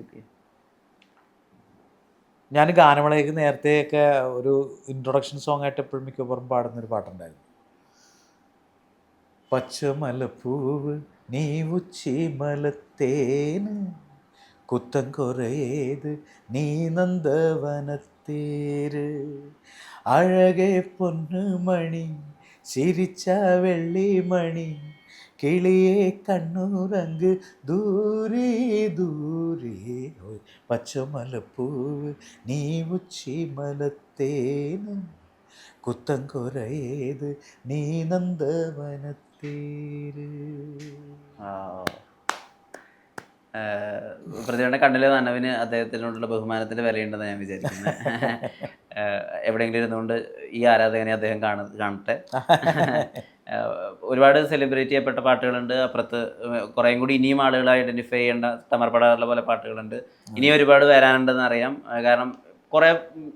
ഞാൻ ഗാനമേളയ്ക്ക് നേരത്തെയൊക്കെ ഒരു ഇൻട്രൊഡക്ഷൻ സോങ് ആയിട്ട് എപ്പോഴും മിക്കവാറും പാടുന്നൊരു പാട്ടുണ്ടായിരുന്നു. പച്ചമലപ്പൂവ് നീ ഉച്ചിമലത്തേന് കുത്തം കുറേത് നീ നന്ദവനത്തേര് അഴകെ പൊന്നുമണി ചിരിച്ച വെള്ളിമണി കിളിയെ കണ്ണുറങ്ക് ദൂരെ ദൂരെ പച്ചമലപ്പൂവ് നീ ഉച്ചിമലത്തേന് കുത്തം കുറേത് നീ നന്ദവനത്തേര്. പ്രതിയുടെ കണ്ണിലെ നനവിന് അദ്ദേഹത്തിനോടുള്ള ബഹുമാനത്തിന് വിലയുണ്ടെന്ന് ഞാൻ വിചാരിക്കുന്നത്. എവിടെയെങ്കിലും ഇരുന്നുകൊണ്ട് ഈ ആരാധകനെ അദ്ദേഹം കാണട്ടെ. ഒരുപാട് സെലിബ്രേറ്റ് ചെയ്യപ്പെട്ട പാട്ടുകളുണ്ട്. അപ്പുറത്ത് കുറേയും കൂടി ഇനിയും ആളുകൾ ഐഡൻറ്റിഫൈ ചെയ്യേണ്ട തമർപ്പടാറുള്ള പോലെ പാട്ടുകളുണ്ട്. ഇനിയും ഒരുപാട് വരാനുണ്ടെന്ന് അറിയാം. കാരണം കുറേ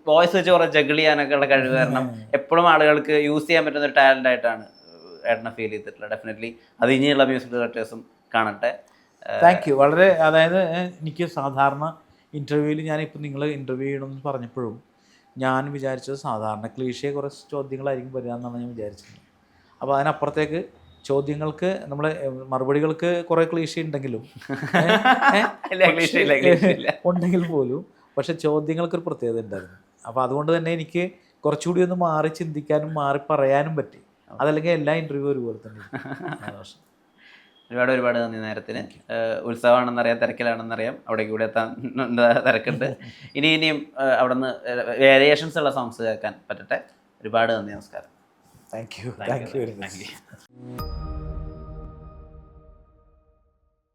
വോയിസ് വെച്ച് കുറേ ജഗിൾ ചെയ്യാനൊക്കെ ഉള്ള കഴിവ് കാരണം എപ്പോഴും ആളുകൾക്ക് യൂസ് ചെയ്യാൻ പറ്റുന്ന ഒരു ടാലൻ്റ് ആയിട്ടാണ് ഏട്ടനെ ഫീൽ ചെയ്തിട്ടുള്ളത്. ഡെഫിനറ്റ്ലി അത് ഇനിയുള്ള മ്യൂസിക് ഡയറക്ടേഴ്സും കാണട്ടെ. Thank you. വളരെ അതായത് എനിക്ക് സാധാരണ ഇൻ്റർവ്യൂവിൽ ഞാനിപ്പോൾ നിങ്ങൾ ഇൻ്റർവ്യൂ ചെയ്യണമെന്ന് പറഞ്ഞപ്പോഴും ഞാൻ വിചാരിച്ചത് സാധാരണ ക്ലീഷേ കുറച്ച് ചോദ്യങ്ങളായിരിക്കും വരിക എന്നാണ് ഞാൻ വിചാരിച്ചത്. അപ്പോൾ അതിനപ്പുറത്തേക്ക് ചോദ്യങ്ങൾക്ക് നമ്മൾ മറുപടികൾക്ക് കുറേ ക്ലീഷേ ഉണ്ടെങ്കിലും ഉണ്ടെങ്കിൽ പോലും പക്ഷെ ചോദ്യങ്ങൾക്കൊരു പ്രത്യേകത ഉണ്ടായിരുന്നു. അപ്പോൾ അതുകൊണ്ട് തന്നെ എനിക്ക് കുറച്ചുകൂടി ഒന്ന് മാറി ചിന്തിക്കാനും മാറി പറയാനും പറ്റി. അതല്ലെങ്കിൽ എല്ലാ ഇൻ്റർവ്യൂ ഒരുപോലെ തന്നെ. ഒരുപാട് നന്ദി. നേരത്തിന് ഉത്സവമാണെന്നറിയാം, തിരക്കിലാണെന്നറിയാം, അവിടേക്ക് കൂടെ എത്താൻ തിരക്കുണ്ട്. ഇനിയും അവിടെ നിന്ന് വേരിയേഷൻസ് ഉള്ള സോങ്സ് കേൾക്കാൻ പറ്റട്ടെ. ഒരുപാട് നന്ദി. നമസ്കാരം. Thank you very much.